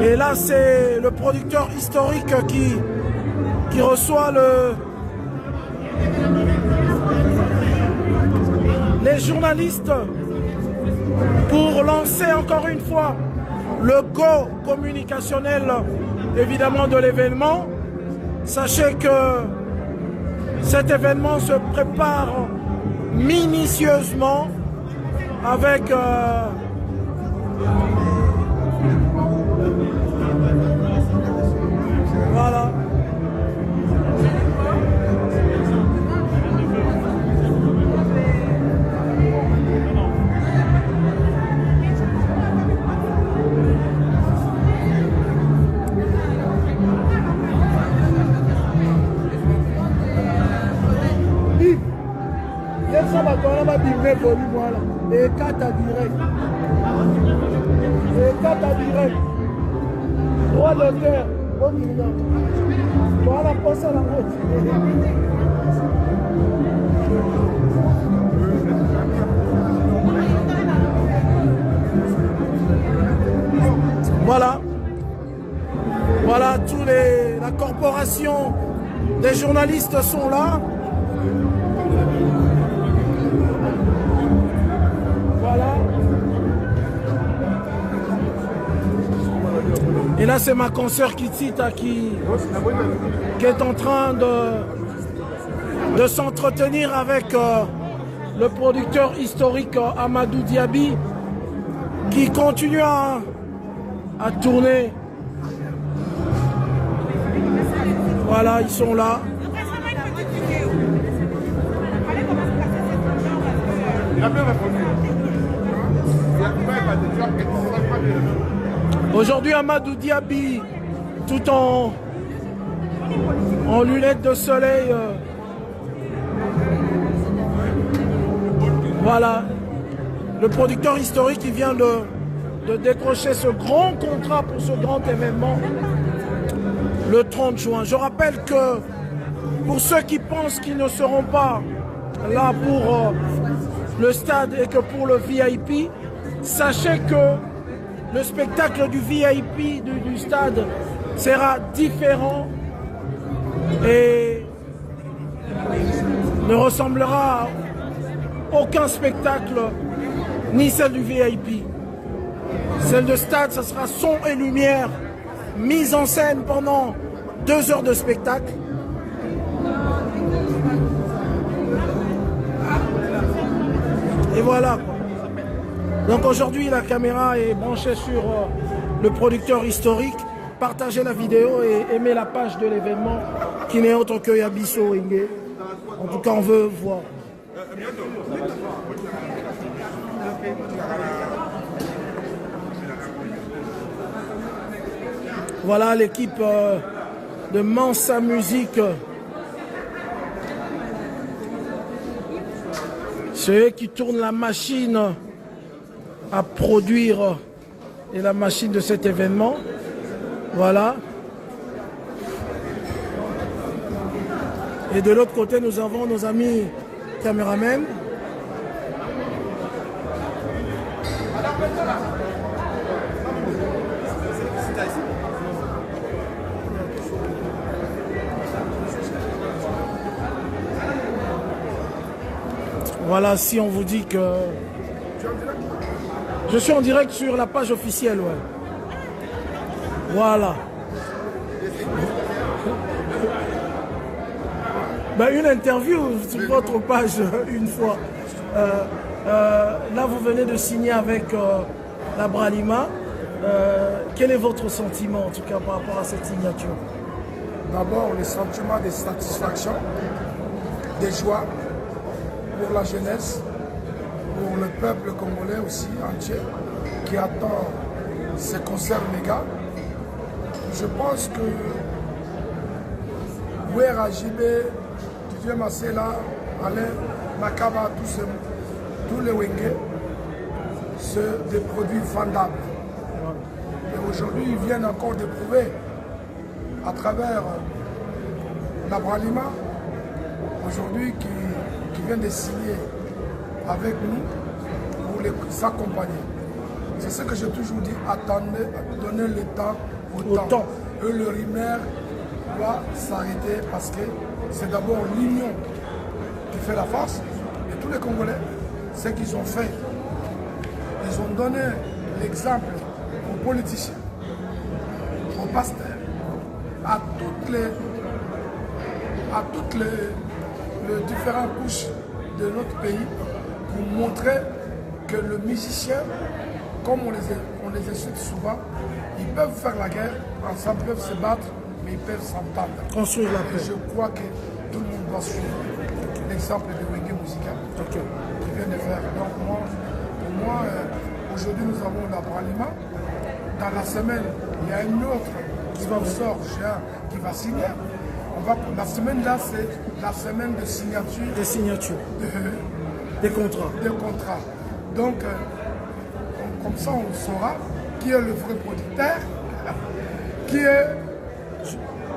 Speaker 8: Et là c'est le producteur historique qui reçoit les journalistes pour lancer encore une fois le go communicationnel évidemment de l'événement. Sachez que cet événement se prépare minutieusement avec voilà. Ça va bien volume voilà. Et 4 à direct. Et 4 à direct. Droit d'auteur. Voilà, passe à la route. Voilà. Voilà, la corporation des journalistes sont là. Voilà. Et là, c'est ma consoeur Kitita qui est en train de s'entretenir avec le producteur historique Amadou Diaby qui continue à tourner. Voilà, ils sont là. Aujourd'hui, Amadou Diaby, tout en lunettes de soleil. Voilà, le producteur historique qui vient de décrocher ce grand contrat pour ce grand événement le 30 juin. Je rappelle que pour ceux qui pensent qu'ils ne seront pas là pour le stade et que pour le VIP, sachez que le spectacle du VIP du stade sera différent et ne ressemblera à aucun spectacle, ni celle du VIP. Celle de stade, ce sera son et lumière, mise en scène pendant 2 heures de spectacle. Et voilà. Donc aujourd'hui, la caméra est branchée sur le producteur historique. Partagez la vidéo et aimez la page de l'événement qui n'est autre que Yabiso Wenge. En tout cas, on veut voir. Voilà l'équipe de Mansa Music. C'est eux qui tournent la machine à produire et la machine de cet événement. Voilà. Et de l'autre côté, nous avons nos amis caméramens. Voilà, si on vous dit que... Je suis en direct sur la page officielle, ouais. Voilà. Ben, une interview sur votre page une fois. Là, vous venez de signer avec la Bralima. Quel est votre sentiment, en tout cas, par rapport à cette signature?
Speaker 1: D'abord, le sentiment de satisfaction, de joie pour la jeunesse, pour le peuple congolais aussi entier, qui attend ces concerts méga. Je pense que Ouera Jibé, Didier Massela, Alain Makaba, tous les Wenge, c'est des produits vendables. Et aujourd'hui, ils viennent encore de prouver à travers la Bralima, aujourd'hui, qui vient de signer avec nous pour les accompagner. C'est ce que j'ai toujours dit, attendez, donnez le temps au temps. Et le RIMER doit s'arrêter parce que c'est d'abord l'union qui fait la force. Et tous les Congolais, ce qu'ils ont fait, ils ont donné l'exemple aux politiciens, aux pasteurs, à toutes les différentes couches de notre pays pour montrer que le musicien, comme on les insulte souvent, ils peuvent faire la guerre, ensemble, ils peuvent se battre, mais ils peuvent s'entendre.
Speaker 8: Construire la paix.
Speaker 1: Et je crois que tout le monde doit suivre l'exemple de Wenge Musical qui vient de faire. Donc pour moi, aujourd'hui nous avons la Bralima. Dans la semaine, il y a une autre qui va sortir, qui va signer. La semaine là, c'est la semaine de signature.
Speaker 8: Des signatures. Des contrats.
Speaker 1: Des contrats. Donc, comme ça, on saura qui est le vrai producteur, qui est...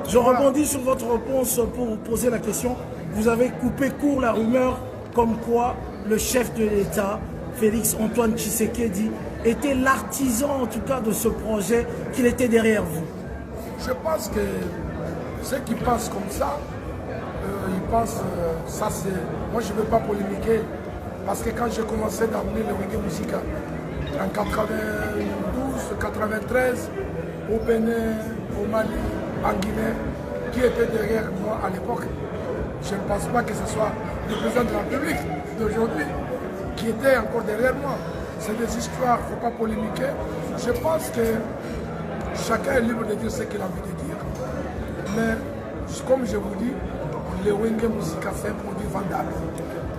Speaker 8: Je rebondis sur votre réponse pour vous poser la question. Vous avez coupé court la rumeur comme quoi le chef de l'État, Félix Antoine Tshisekedi, était l'artisan en tout cas de ce projet, qu'il était derrière vous.
Speaker 1: Je pense que ceux qui pensent comme ça, ils pensent, ça c'est... Moi je ne veux pas polémiquer, parce que quand j'ai commencé d'amener le reggae musical, en 92, 93, au Bénin, au Mali, en Guinée, qui était derrière moi à l'époque, je ne pense pas que ce soit le président de la République d'aujourd'hui qui était encore derrière moi. C'est des histoires, il ne faut pas polémiquer. Je pense que chacun est libre de dire ce qu'il a envie de dire. Mais comme je vous dis, le Wenge Musica c'est un produit vendable.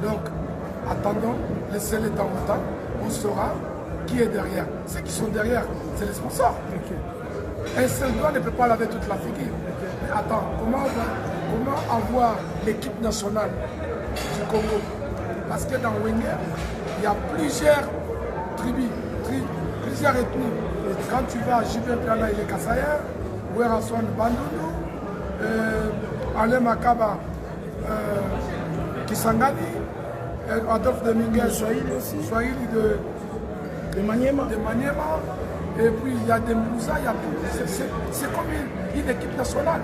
Speaker 1: Donc, attendons, laissez-le temps au temps, on saura qui est derrière. Ceux qui sont derrière, c'est les sponsors. Un seul doigt ne peut pas laver toute la figure. Mais attends, comment avoir l'équipe nationale du Congo? Parce que dans Wenge, il y a plusieurs tribus, plusieurs ethnies. Quand tu vas à Jibé Plana, il est Kassaïen, Oueraswan Bandundu, Alain Makaba, Kisangani, Adolphe Dominguez, Swahili de Maniema. Et puis il y a des Moussa, il y a tout. C'est comme une équipe nationale.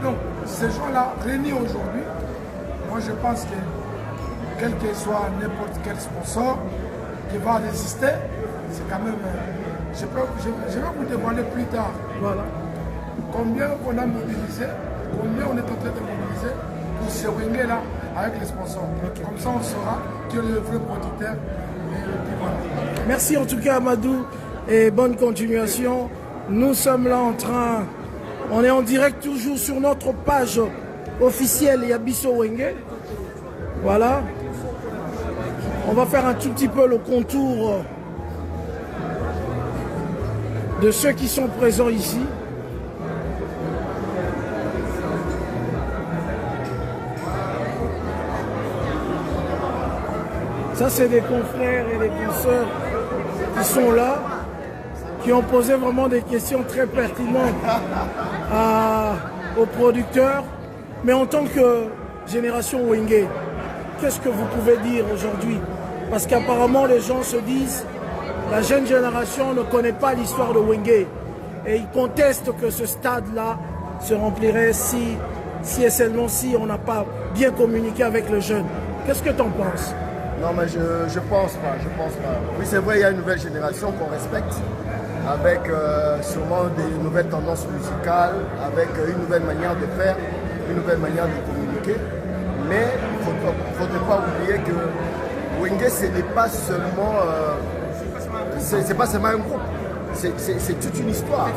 Speaker 1: Donc ces gens-là réunis aujourd'hui, moi je pense que quel que soit n'importe quel sponsor qui va résister, c'est quand même... Je vais vous demander plus tard combien on a mobilisé, combien on est en train de mobiliser pour ce Wenge-là avec les sponsors. Comme ça on saura qui est le vrai producteur.
Speaker 8: Merci en tout cas Amadou et bonne continuation. Nous sommes là en train, on est en direct toujours sur notre page officielle Yabiso Wenge. Voilà. On va faire un tout petit peu le contour de ceux qui sont présents ici. Ça, c'est des confrères et des consoeurs qui sont là, qui ont posé vraiment des questions très pertinentes aux producteurs. Mais en tant que génération Wenge, qu'est-ce que vous pouvez dire aujourd'hui? Parce qu'apparemment, les gens se disent, la jeune génération ne connaît pas l'histoire de Wenge. Et ils contestent que ce stade-là se remplirait si et seulement si on n'a pas bien communiqué avec les jeunes. Qu'est-ce que tu en penses?
Speaker 10: Non, mais je pense pas. Oui, c'est vrai, il y a une nouvelle génération qu'on respecte, avec sûrement des nouvelles tendances musicales, avec une nouvelle manière de faire, une nouvelle manière de communiquer. Mais il ne faudrait pas oublier que Wenge, ce n'est pas seulement... c'est pas seulement un groupe, c'est toute une histoire,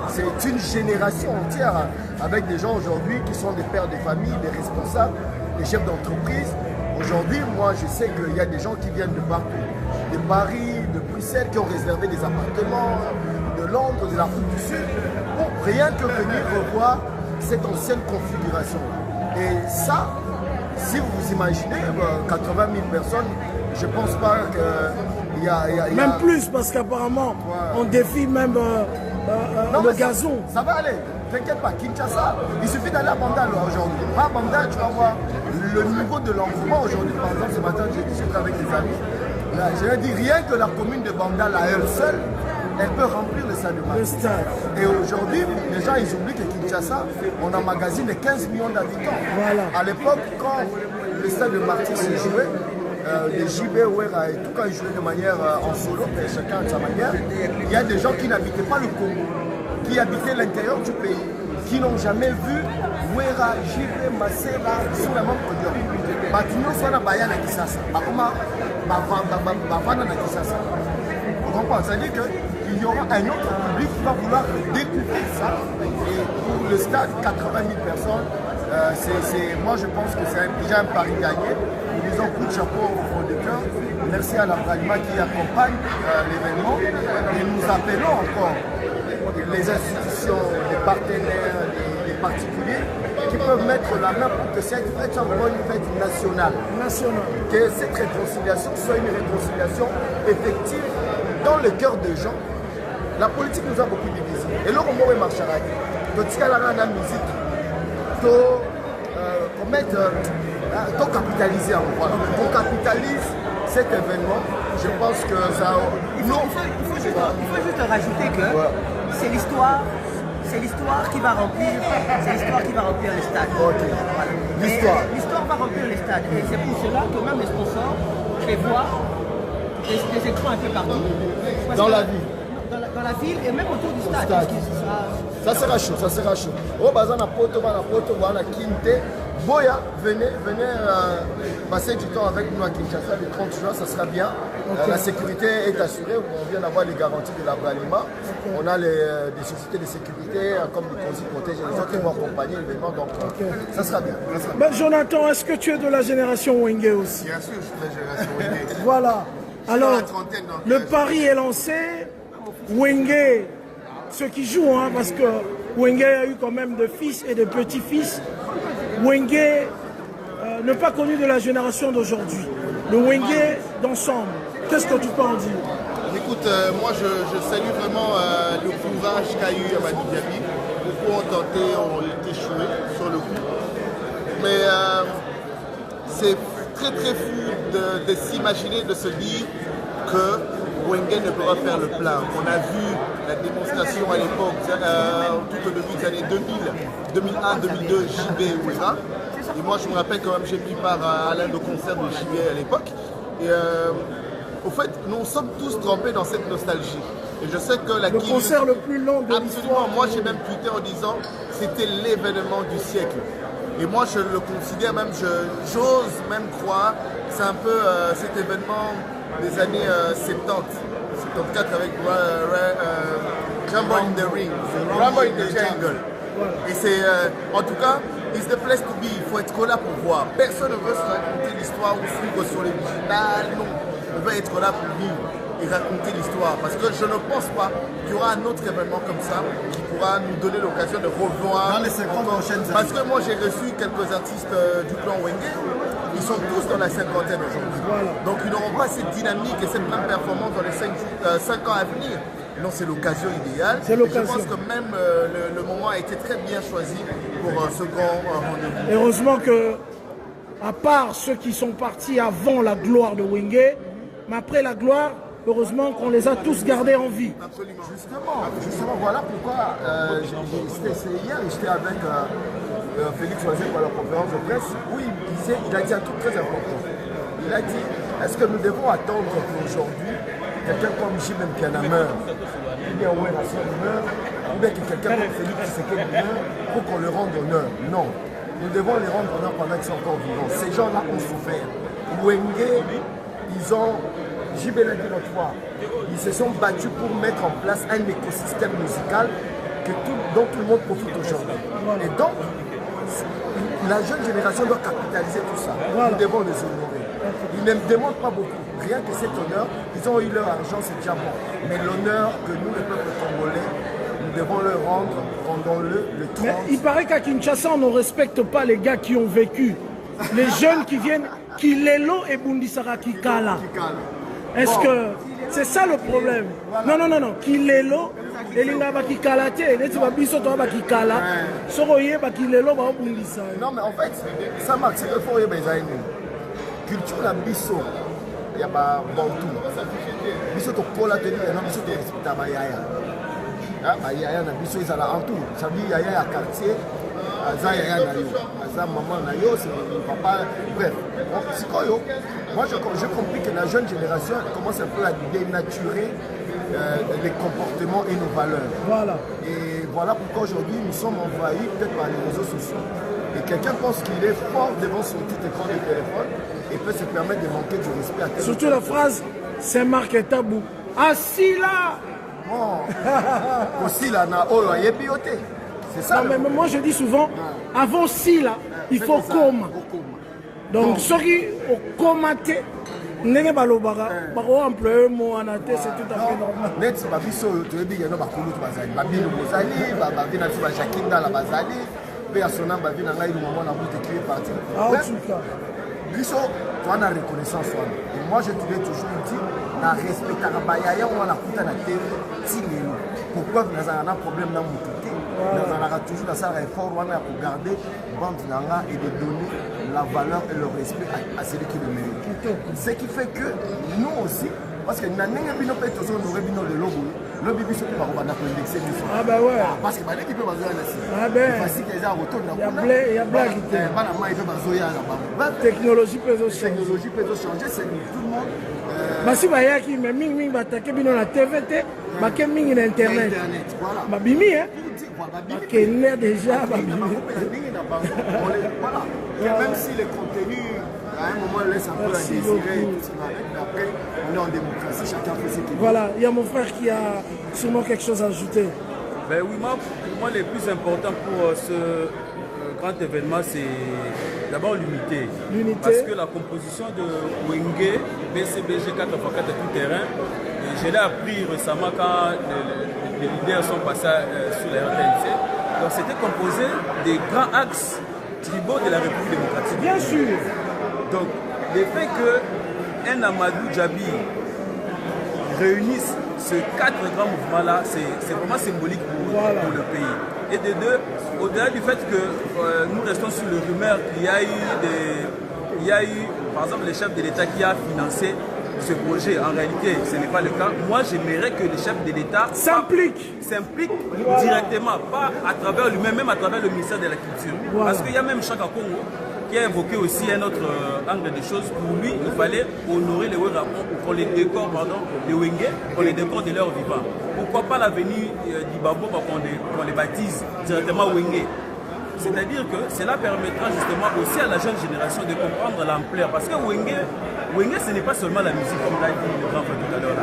Speaker 10: c'est une génération entière avec des gens aujourd'hui qui sont des pères de famille, des responsables, des chefs d'entreprise. Aujourd'hui, moi je sais qu'il y a des gens qui viennent de partout, de Paris, de Bruxelles, qui ont réservé des appartements, de Londres, de l'Afrique du Sud, pour rien que venir revoir cette ancienne configuration. Et ça, si vous vous imaginez 80 000 personnes, je ne pense pas qu'il y a...
Speaker 8: Même plus, parce qu'apparemment, on défie même le gazon.
Speaker 10: Ça va aller, t'inquiète pas. Kinshasa, il suffit d'aller à Bandal aujourd'hui. À Bandal, tu vas voir le niveau de l'engouement aujourd'hui. Par exemple, ce matin, j'ai discuté avec des amis. Là, je vais dire, rien que la commune de Bandal à elle seule, elle peut remplir le stade de Marseille. Et aujourd'hui, les gens, ils oublient que Kinshasa, on emmagasine 15 millions d'habitants.
Speaker 8: Voilà.
Speaker 10: À l'époque, quand le stade de Marseille se jouait, les JB, Ouera et tout, quand ils jouaient de manière en solo, chacun de sa manière, il y a des gens qui n'habitaient pas le Congo, qui habitaient l'intérieur du pays, qui n'ont jamais vu Ouera, JB, Masséla sur le même podium. Batinho soit na Baya na Kisasa, Bakoma, Bavana na Kisasa. Vous comprenez? C'est-à-dire qu'il y aura un autre public qui va vouloir découvrir ça. Et pour le stade, 80 000 personnes, moi je pense que c'est déjà un pari gagné. Nous disons coup de chapeau au producteur. Merci à la Bralima qui accompagne l'événement. Et nous appelons encore les institutions, les partenaires, les particuliers qui peuvent mettre la main pour que cette fête soit vraiment une fête nationale. Que cette réconciliation soit une réconciliation effective dans le cœur des gens. La politique nous a beaucoup divisés. Et là, on va marcher avec. Donc, si on a la musique, on capitaliser en voilà. On capitalise cet événement. Je pense que ça.
Speaker 4: Il faut juste rajouter que c'est l'histoire. C'est l'histoire qui va remplir. C'est l'histoire qui va remplir les stades.
Speaker 10: Okay.
Speaker 4: Voilà. L'histoire va remplir les stades. Et c'est pour cela que même les sponsors prévoient des écrans un peu partout.
Speaker 10: Dans la ville.
Speaker 4: Dans la ville et même autour du stade.
Speaker 10: Ça sera chaud, ça sera chaud. Au bazar na poto, voilà Kinte. Boya, venez passer du temps avec nous à Kinshasa le 30 juin, ça sera bien. Okay. La sécurité est assurée, on vient d'avoir les garanties de la Bralima. Okay. On a des sociétés de sécurité comme le Conseil protège les gens qui vont accompagner l'événement, donc ça sera bien.
Speaker 8: Ben, Jonathan, est-ce que tu es de la génération Wenge aussi?
Speaker 11: Bien sûr, je suis de la génération Wenge.
Speaker 8: Voilà. Alors, le pari est lancé. Wenge, ceux qui jouent, hein, parce que Wenge a eu quand même de fils et de petits-fils. Wenge n'est pas connu de la génération d'aujourd'hui. Le Wenge d'ensemble, qu'est-ce que tu peux en dire?
Speaker 11: Écoute, moi je salue vraiment le courage qu'a eu Amadou Diaby. Beaucoup ont tenté, ont échoué sur le coup. Mais c'est très très fou de s'imaginer, de se dire que Wenge ne pourra faire le plein. On a vu la démonstration à l'époque, tout au début des années 2000, 2001, 2002, JB et Ouera. Et moi je me rappelle quand même, j'ai pris part à l'un de concerts de JB à l'époque. Et au fait, nous sommes tous trempés dans cette nostalgie. Et je sais que
Speaker 8: le concert le plus long de l'histoire.
Speaker 11: Moi j'ai même tweeté en disant c'était l'événement du siècle. Et moi je le considère même, j'ose même croire, c'est un peu cet événement des années 70, 74 avec Rumble in the Ring, Rumble in the Jungle. Et c'est, en tout cas, it's the place to be. Il faut être là pour voir. Personne ne veut se raconter l'histoire ou suivre sur les digitales. Non, on veut être là pour vivre et raconter l'histoire. Parce que je ne pense pas qu'il y aura un autre événement comme ça qui pourra nous donner l'occasion de revoir.
Speaker 10: Dans les 50 prochaines années.
Speaker 11: Parce que moi j'ai reçu quelques artistes du clan Wenge. Ils sont tous dans la cinquantaine aujourd'hui. Voilà. Donc ils n'auront pas cette dynamique et cette même performance dans les 5 ans à venir. Non, c'est l'occasion idéale. Je pense que même le moment a été très bien choisi pour ce grand rendez-vous.
Speaker 8: Heureusement que, à part ceux qui sont partis avant la gloire de Wenge, mais après la gloire, heureusement qu'on les a tous gardés en vie.
Speaker 11: Absolument.
Speaker 10: Justement, voilà pourquoi c'est hier, j'étais avec Félix Oisé pour la conférence de presse, où il a dit un truc très important. Il a dit, est-ce que nous devons attendre qu'aujourd'hui, quelqu'un comme Jim Mpiana meurt, ou bien Ouera meurt, ou bien que quelqu'un comme Félix Tshisekedi meurt, pour qu'on leur rende honneur? Non. Nous devons les rendre honneur pendant qu'ils sont encore vivants. Ces gens-là ont souffert. Wenge, ils ont... JB l'a dit l'autre fois, ils se sont battus pour mettre en place un écosystème musical dont tout le monde profite aujourd'hui. Et donc, la jeune génération doit capitaliser tout ça. Nous devons les honorer. Ils ne demandent pas beaucoup. Rien que cet honneur, ils ont eu leur argent, c'est déjà bon. Mais l'honneur que nous, le peuple congolais, nous devons le rendre, rendons-le le 30.
Speaker 8: Mais il paraît qu'à Kinshasa, on ne respecte pas les gars qui ont vécu. Les jeunes qui viennent, Kilelo et Bundisara Kikala. Est-ce que c'est ça le problème? Non. Kilelo elinga bakikala te neti babiso to bakikala soko oyebaki lelo baobungisa.
Speaker 10: Non mais en fait ça marque c'est que faut oyeba une culture la biso ya ba bantu biso to kola te na biso to respecta ba yaya ba yaya na biso ezala en tout ça dit yaya ya quartier aza yaya na yo aza maman na yo c'est papa bref sikoyo moi je compris que la jeune génération commence un peu à dénaturer les comportements et nos valeurs.
Speaker 8: Voilà.
Speaker 10: Et voilà pourquoi aujourd'hui nous sommes envahis peut-être par les réseaux sociaux. Et quelqu'un pense qu'il est fort devant son petit écran de téléphone et peut se permettre de manquer du respect à tel.
Speaker 8: Surtout la phrase Saint-Marc est tabou. Assis là.
Speaker 10: Bon. Aussi là, na olo yebioté. C'est ça.
Speaker 8: Non, mais moi je dis souvent, avant si là, il faut coma. Donc ceux qui ont comaté, ndenge balobaka bako employer mo anate c'est tout à fait normal.
Speaker 10: Net ba biso to yebi yeno ba kulu to bazali ba bino bozali ba vina ti ba Jakinda la bazali pe ya sona ba vina ngai moment na bout de parti.
Speaker 8: En tout cas
Speaker 10: biso to ana reconnaissance wana. Et moi je te l'ai toujours dit na respecta ba yaya on la kuta na terre ti lelo. Pourquoi vous avez un problème dans mon côté? Nous avons toujours dans ça effort pour garder bande nanga et de donner la valeur et le respect à celui qui le mérite. Ce qui fait que nous aussi, parce que nous avons bino pe tozo nous bino le logo, le bibi soki ba robana ko indexer nous.
Speaker 8: Ah bah ouais.
Speaker 10: Parce que ba l'équipe ba zoya na si.
Speaker 8: Ah ben.
Speaker 10: Parce que les retour na
Speaker 8: kuna. Il y a blague.
Speaker 10: Bana mai pe ba zoya na ba.
Speaker 8: Technologie peut changer.
Speaker 10: Technologie peut changer, c'est tout le monde.
Speaker 8: Basi bayaki mais mingi batake bino na TVT, baké mingi na internet.
Speaker 10: Voilà.
Speaker 8: Ba bimi hein. Bakene déjà ba bimi.
Speaker 10: Voilà. Même si les contenus à un moment laissent un peu à désirer, mais après on est en démocratie, chacun fait ce qu'il veut.
Speaker 8: Voilà, il y a mon frère qui a sûrement quelque chose à ajouter.
Speaker 9: Ben oui, pour moi le plus important pour ce grand événement, c'est d'abord l'unité. Parce que la composition de Wenge, BCBG 4x4 tout terrain, je l'ai appris récemment quand les leaders sont passés sur la RTNC. Donc c'était composé des grands axes tribaux de la République démocratique.
Speaker 8: Bien sûr.
Speaker 9: Donc le fait qu'un Amadou Djabi réunisse ces 4 grands mouvements-là, c'est vraiment symbolique pour le pays. Et de deux, au-delà du fait que nous restons sur le rumeur qu'il y a eu, par exemple, le chef de l'État qui a financé ce projet. En réalité, ce n'est pas le cas. Moi, j'aimerais que le chef de l'État s'implique directement, pas à travers lui-même, même à travers le ministère de la Culture. Parce qu'il y a même Chaka Congo qui a évoqué aussi un autre angle de choses. Pour lui, il fallait honorer les décors de Wenge, qu'on les décore de leur vivant. Pourquoi pas l'avenue d'Ibabo qu'on les baptise directement Wenge? C'est-à-dire que cela permettra justement aussi à la jeune génération de comprendre l'ampleur. Parce que Wenge, ce n'est pas seulement la musique, comme l'a dit le grand frère tout à l'heure.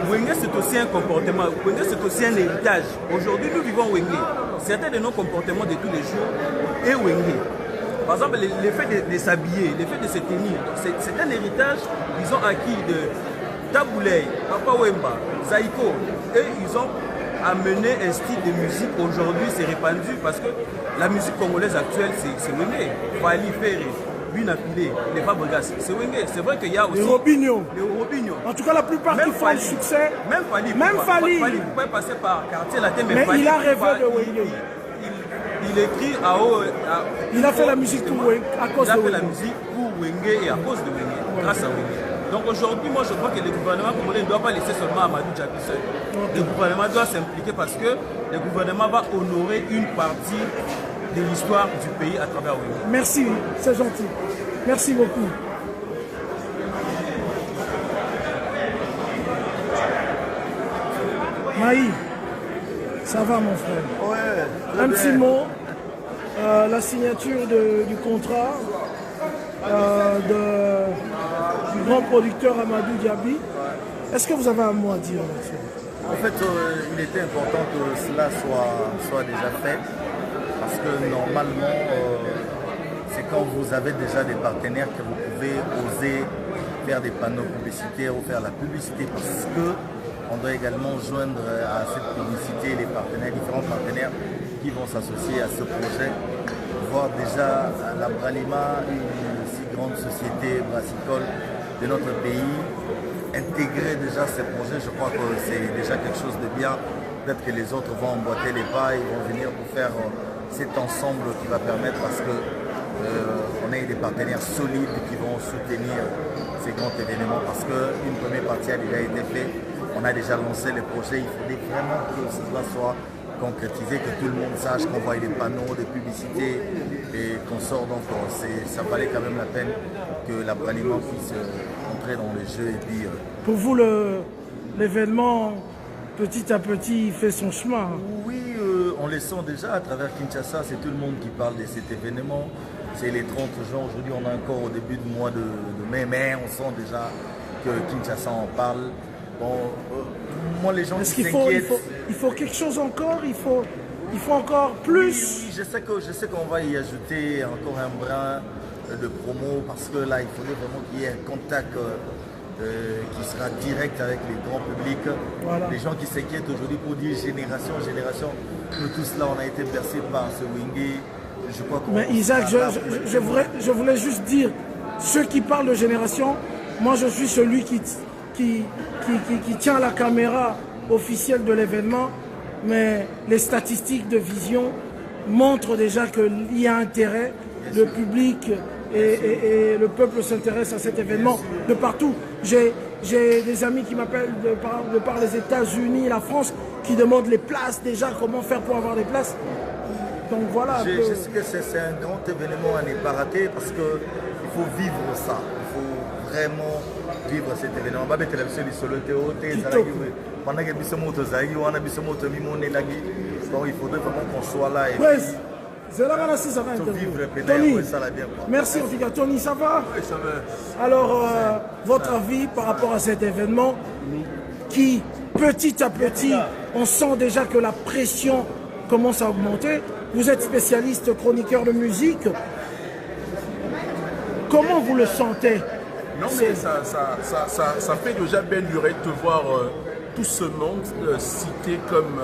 Speaker 9: Wenge, c'est aussi un comportement. Wenge, c'est aussi un héritage. Aujourd'hui, nous vivons Wenge. Certains de nos comportements de tous les jours est Wenge. Par exemple, l'effet de s'habiller, l'effet de se tenir, c'est un héritage qu'ils ont acquis de Taboulay, Papa Wemba, Zaïko. Et ils ont amené un style de musique aujourd'hui, c'est répandu parce que la musique congolaise actuelle, c'est Wenge. Fali Ferré, Bunapilé, les Fabregas, c'est Wenge. C'est vrai qu'il y a aussi...
Speaker 8: Les Robinho.
Speaker 9: En
Speaker 8: tout cas, la plupart qui font le succès...
Speaker 9: Même Fali. Fali pouvait passer par quartier latin, mais
Speaker 8: il a rêvé de Wenge.
Speaker 9: Il écrit à haut...
Speaker 8: Il a fait la musique pour Wenge, à cause de Wenge.
Speaker 9: Il a fait la musique pour Wenge et à cause de Wenge, grâce à Wenge. Donc aujourd'hui, moi je crois que le gouvernement congolais ne doit pas laisser seulement Amadou Djabi seul. Le gouvernement doit s'impliquer parce que le gouvernement va honorer une partie de l'histoire du pays à travers Wenge.
Speaker 8: Merci, c'est gentil. Merci beaucoup. Maï, ça va mon frère?
Speaker 10: Ouais.
Speaker 8: Un petit mot, la signature du contrat du grand producteur Amadou Djabi. Est-ce que vous avez un mot à dire là-dessus?
Speaker 13: En fait, il était important que cela soit déjà fait parce que normalement, c'est quand vous avez déjà des partenaires que vous pouvez oser faire des panneaux publicitaires ou faire la publicité parce que on doit également joindre à cette publicité les partenaires, différents partenaires qui vont s'associer à ce projet, voir déjà à la Bralima, une si grande société brassicole de notre pays, intégrer déjà ces projets, je crois que c'est déjà quelque chose de bien peut-être que les autres vont emboîter les pas, ils vont venir pour faire cet ensemble qui va permettre parce que on a des partenaires solides qui vont soutenir ces grands événements parce qu'une première partie a déjà été faite, on a déjà lancé le projet, il faudrait vraiment que cela soit concrétisé, que tout le monde sache qu'on voit des panneaux, des publicités et qu'on sort. Donc ça valait quand même la peine que la Bralima puisse entrer dans le jeu. Et puis,
Speaker 8: pour vous, l'événement, petit à petit, fait son chemin.
Speaker 13: Oui, on le sent déjà à travers Kinshasa, c'est tout le monde qui parle de cet événement. C'est les 30 juin, aujourd'hui on est encore au début du mois de mai, mais on sent déjà que Kinshasa en parle. Bon, moi les gens qui s'inquiètent...
Speaker 8: Il faut quelque chose encore, il faut encore plus.
Speaker 13: Oui, je sais qu'on va y ajouter encore un brin de promo parce que là il faudrait vraiment qu'il y ait un contact qui sera direct avec les grands publics. Voilà. Les gens qui s'inquiètent aujourd'hui pour dire génération, nous tous là on a été bercés par ce Wingé. Je crois qu'on...
Speaker 8: Mais Isaac, je voulais juste dire, ceux qui parlent de génération, moi je suis celui qui tient la caméra officielle de l'événement, mais les statistiques de vision montrent déjà qu'il y a intérêt, le public et le peuple s'intéresse à cet événement de partout. J'ai des amis qui m'appellent de par les États-Unis, la France, qui demandent les places déjà, comment faire pour avoir des places. Donc voilà.
Speaker 13: Je sais que c'est un grand événement à ne pas rater parce qu'il faut vivre ça. Il faut vraiment vivre cet événement. Donc il faudrait vraiment qu'on soit là.
Speaker 8: Tony, merci en tout cas. Tony, ça va?
Speaker 14: Oui, ça va.
Speaker 8: Alors, votre avis par rapport à cet événement qui, petit à petit, on sent déjà que la pression commence à augmenter. Vous êtes spécialiste, chroniqueur de musique. Comment vous le sentez?
Speaker 14: Non, mais ça fait déjà belle durée de voir tout ce monde cité comme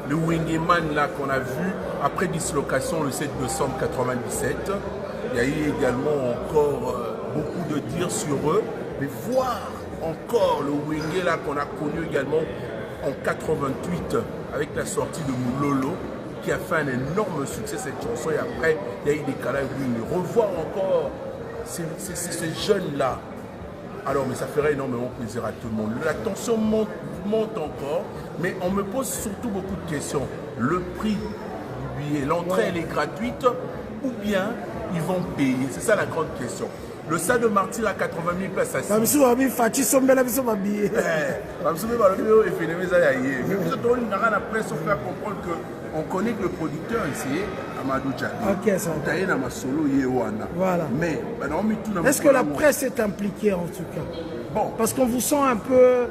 Speaker 14: le Wingman là qu'on a vu après dislocation le 7 décembre 97. Il y a eu également encore beaucoup de dire sur eux, mais voir encore le Wingé là qu'on a connu également en 88 avec la sortie de Moulolo qui a fait un énorme succès cette chanson et après il y a eu des calages Wingé. Revoir encore ces jeunes là. Alors, mais ça ferait énormément plaisir à tout le monde. La tension monte encore, mais on me pose surtout beaucoup de questions. Le prix du billet, l'entrée elle est gratuite ou bien ils vont payer? C'est ça la grande question. Le stade de Martyr à 80 000 places à 6. On connaît que le producteur ici, Amadou Djabi,
Speaker 8: voilà.
Speaker 14: Mais
Speaker 8: est-ce que la presse est impliquée en tout cas? Bon. Parce qu'on vous sent un peu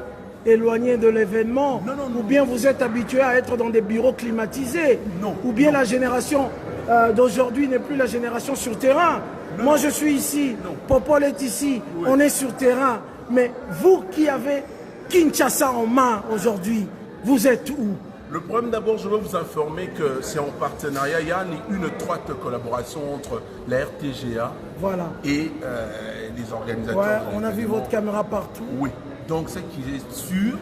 Speaker 8: éloigné de l'événement, ou bien vous êtes habitué à être dans des bureaux climatisés, ou bien la génération d'aujourd'hui n'est plus la génération sur terrain. Moi je suis ici, Popol est ici, on est sur terrain, mais vous qui avez Kinshasa en main aujourd'hui, vous êtes où?
Speaker 14: Le problème d'abord, je veux vous informer que c'est en partenariat, il y a une étroite collaboration entre la RTGA et les organisateurs.
Speaker 8: Ouais, on a vu votre caméra partout.
Speaker 14: Oui, donc ce qui est sûr,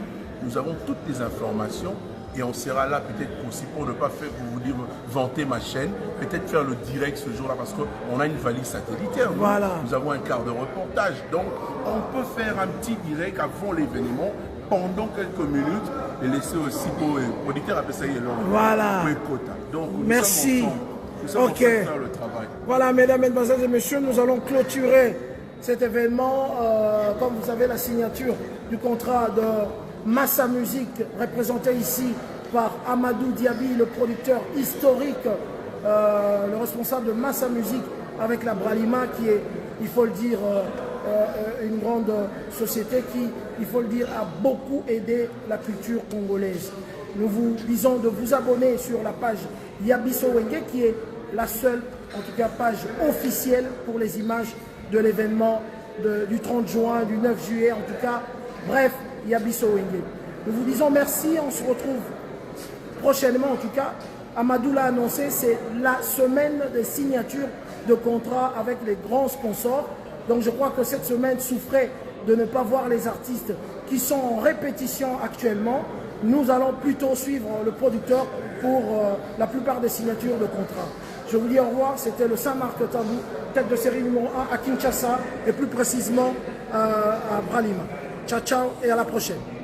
Speaker 14: nous avons toutes les informations et on sera là peut-être aussi pour ne pas faire, pour vous dire, vanter ma chaîne, peut-être faire le direct ce jour-là parce qu'on a une valise satellitaire.
Speaker 8: Voilà.
Speaker 14: Nous avons un quart de reportage, donc on peut faire un petit direct avant l'événement. Pendant quelques minutes et laisser aussi pour les auditeurs appeler ça
Speaker 8: voilà.
Speaker 14: Donc,
Speaker 8: merci.
Speaker 14: Nous sommes en train de faire le travail.
Speaker 8: Voilà, mesdames, mesdemoiselles et messieurs, nous allons clôturer cet événement. Comme vous savez, la signature du contrat de Massa Music, représenté ici par Amadou Diaby, le producteur historique, le responsable de Massa Music avec la Bralima, qui est, il faut le dire, une grande société qui, il faut le dire, a beaucoup aidé la culture congolaise. Nous vous disons de vous abonner sur la page Yabiso Wenge, qui est la seule, en tout cas, page officielle pour les images de l'événement du 30 juin, du 9 juillet, en tout cas. Bref, Yabiso Wenge. Nous vous disons merci, on se retrouve prochainement, en tout cas. Amadou l'a annoncé, c'est la semaine des signatures de contrats avec les grands sponsors. Donc je crois que cette semaine souffrait de ne pas voir les artistes qui sont en répétition actuellement. nous allons plutôt suivre le producteur pour la plupart des signatures de contrats. Je vous dis au revoir, c'était le Saint-Marc Tabou, tête de série numéro 1 à Kinshasa et plus précisément à Bralima. Ciao, ciao et à la prochaine.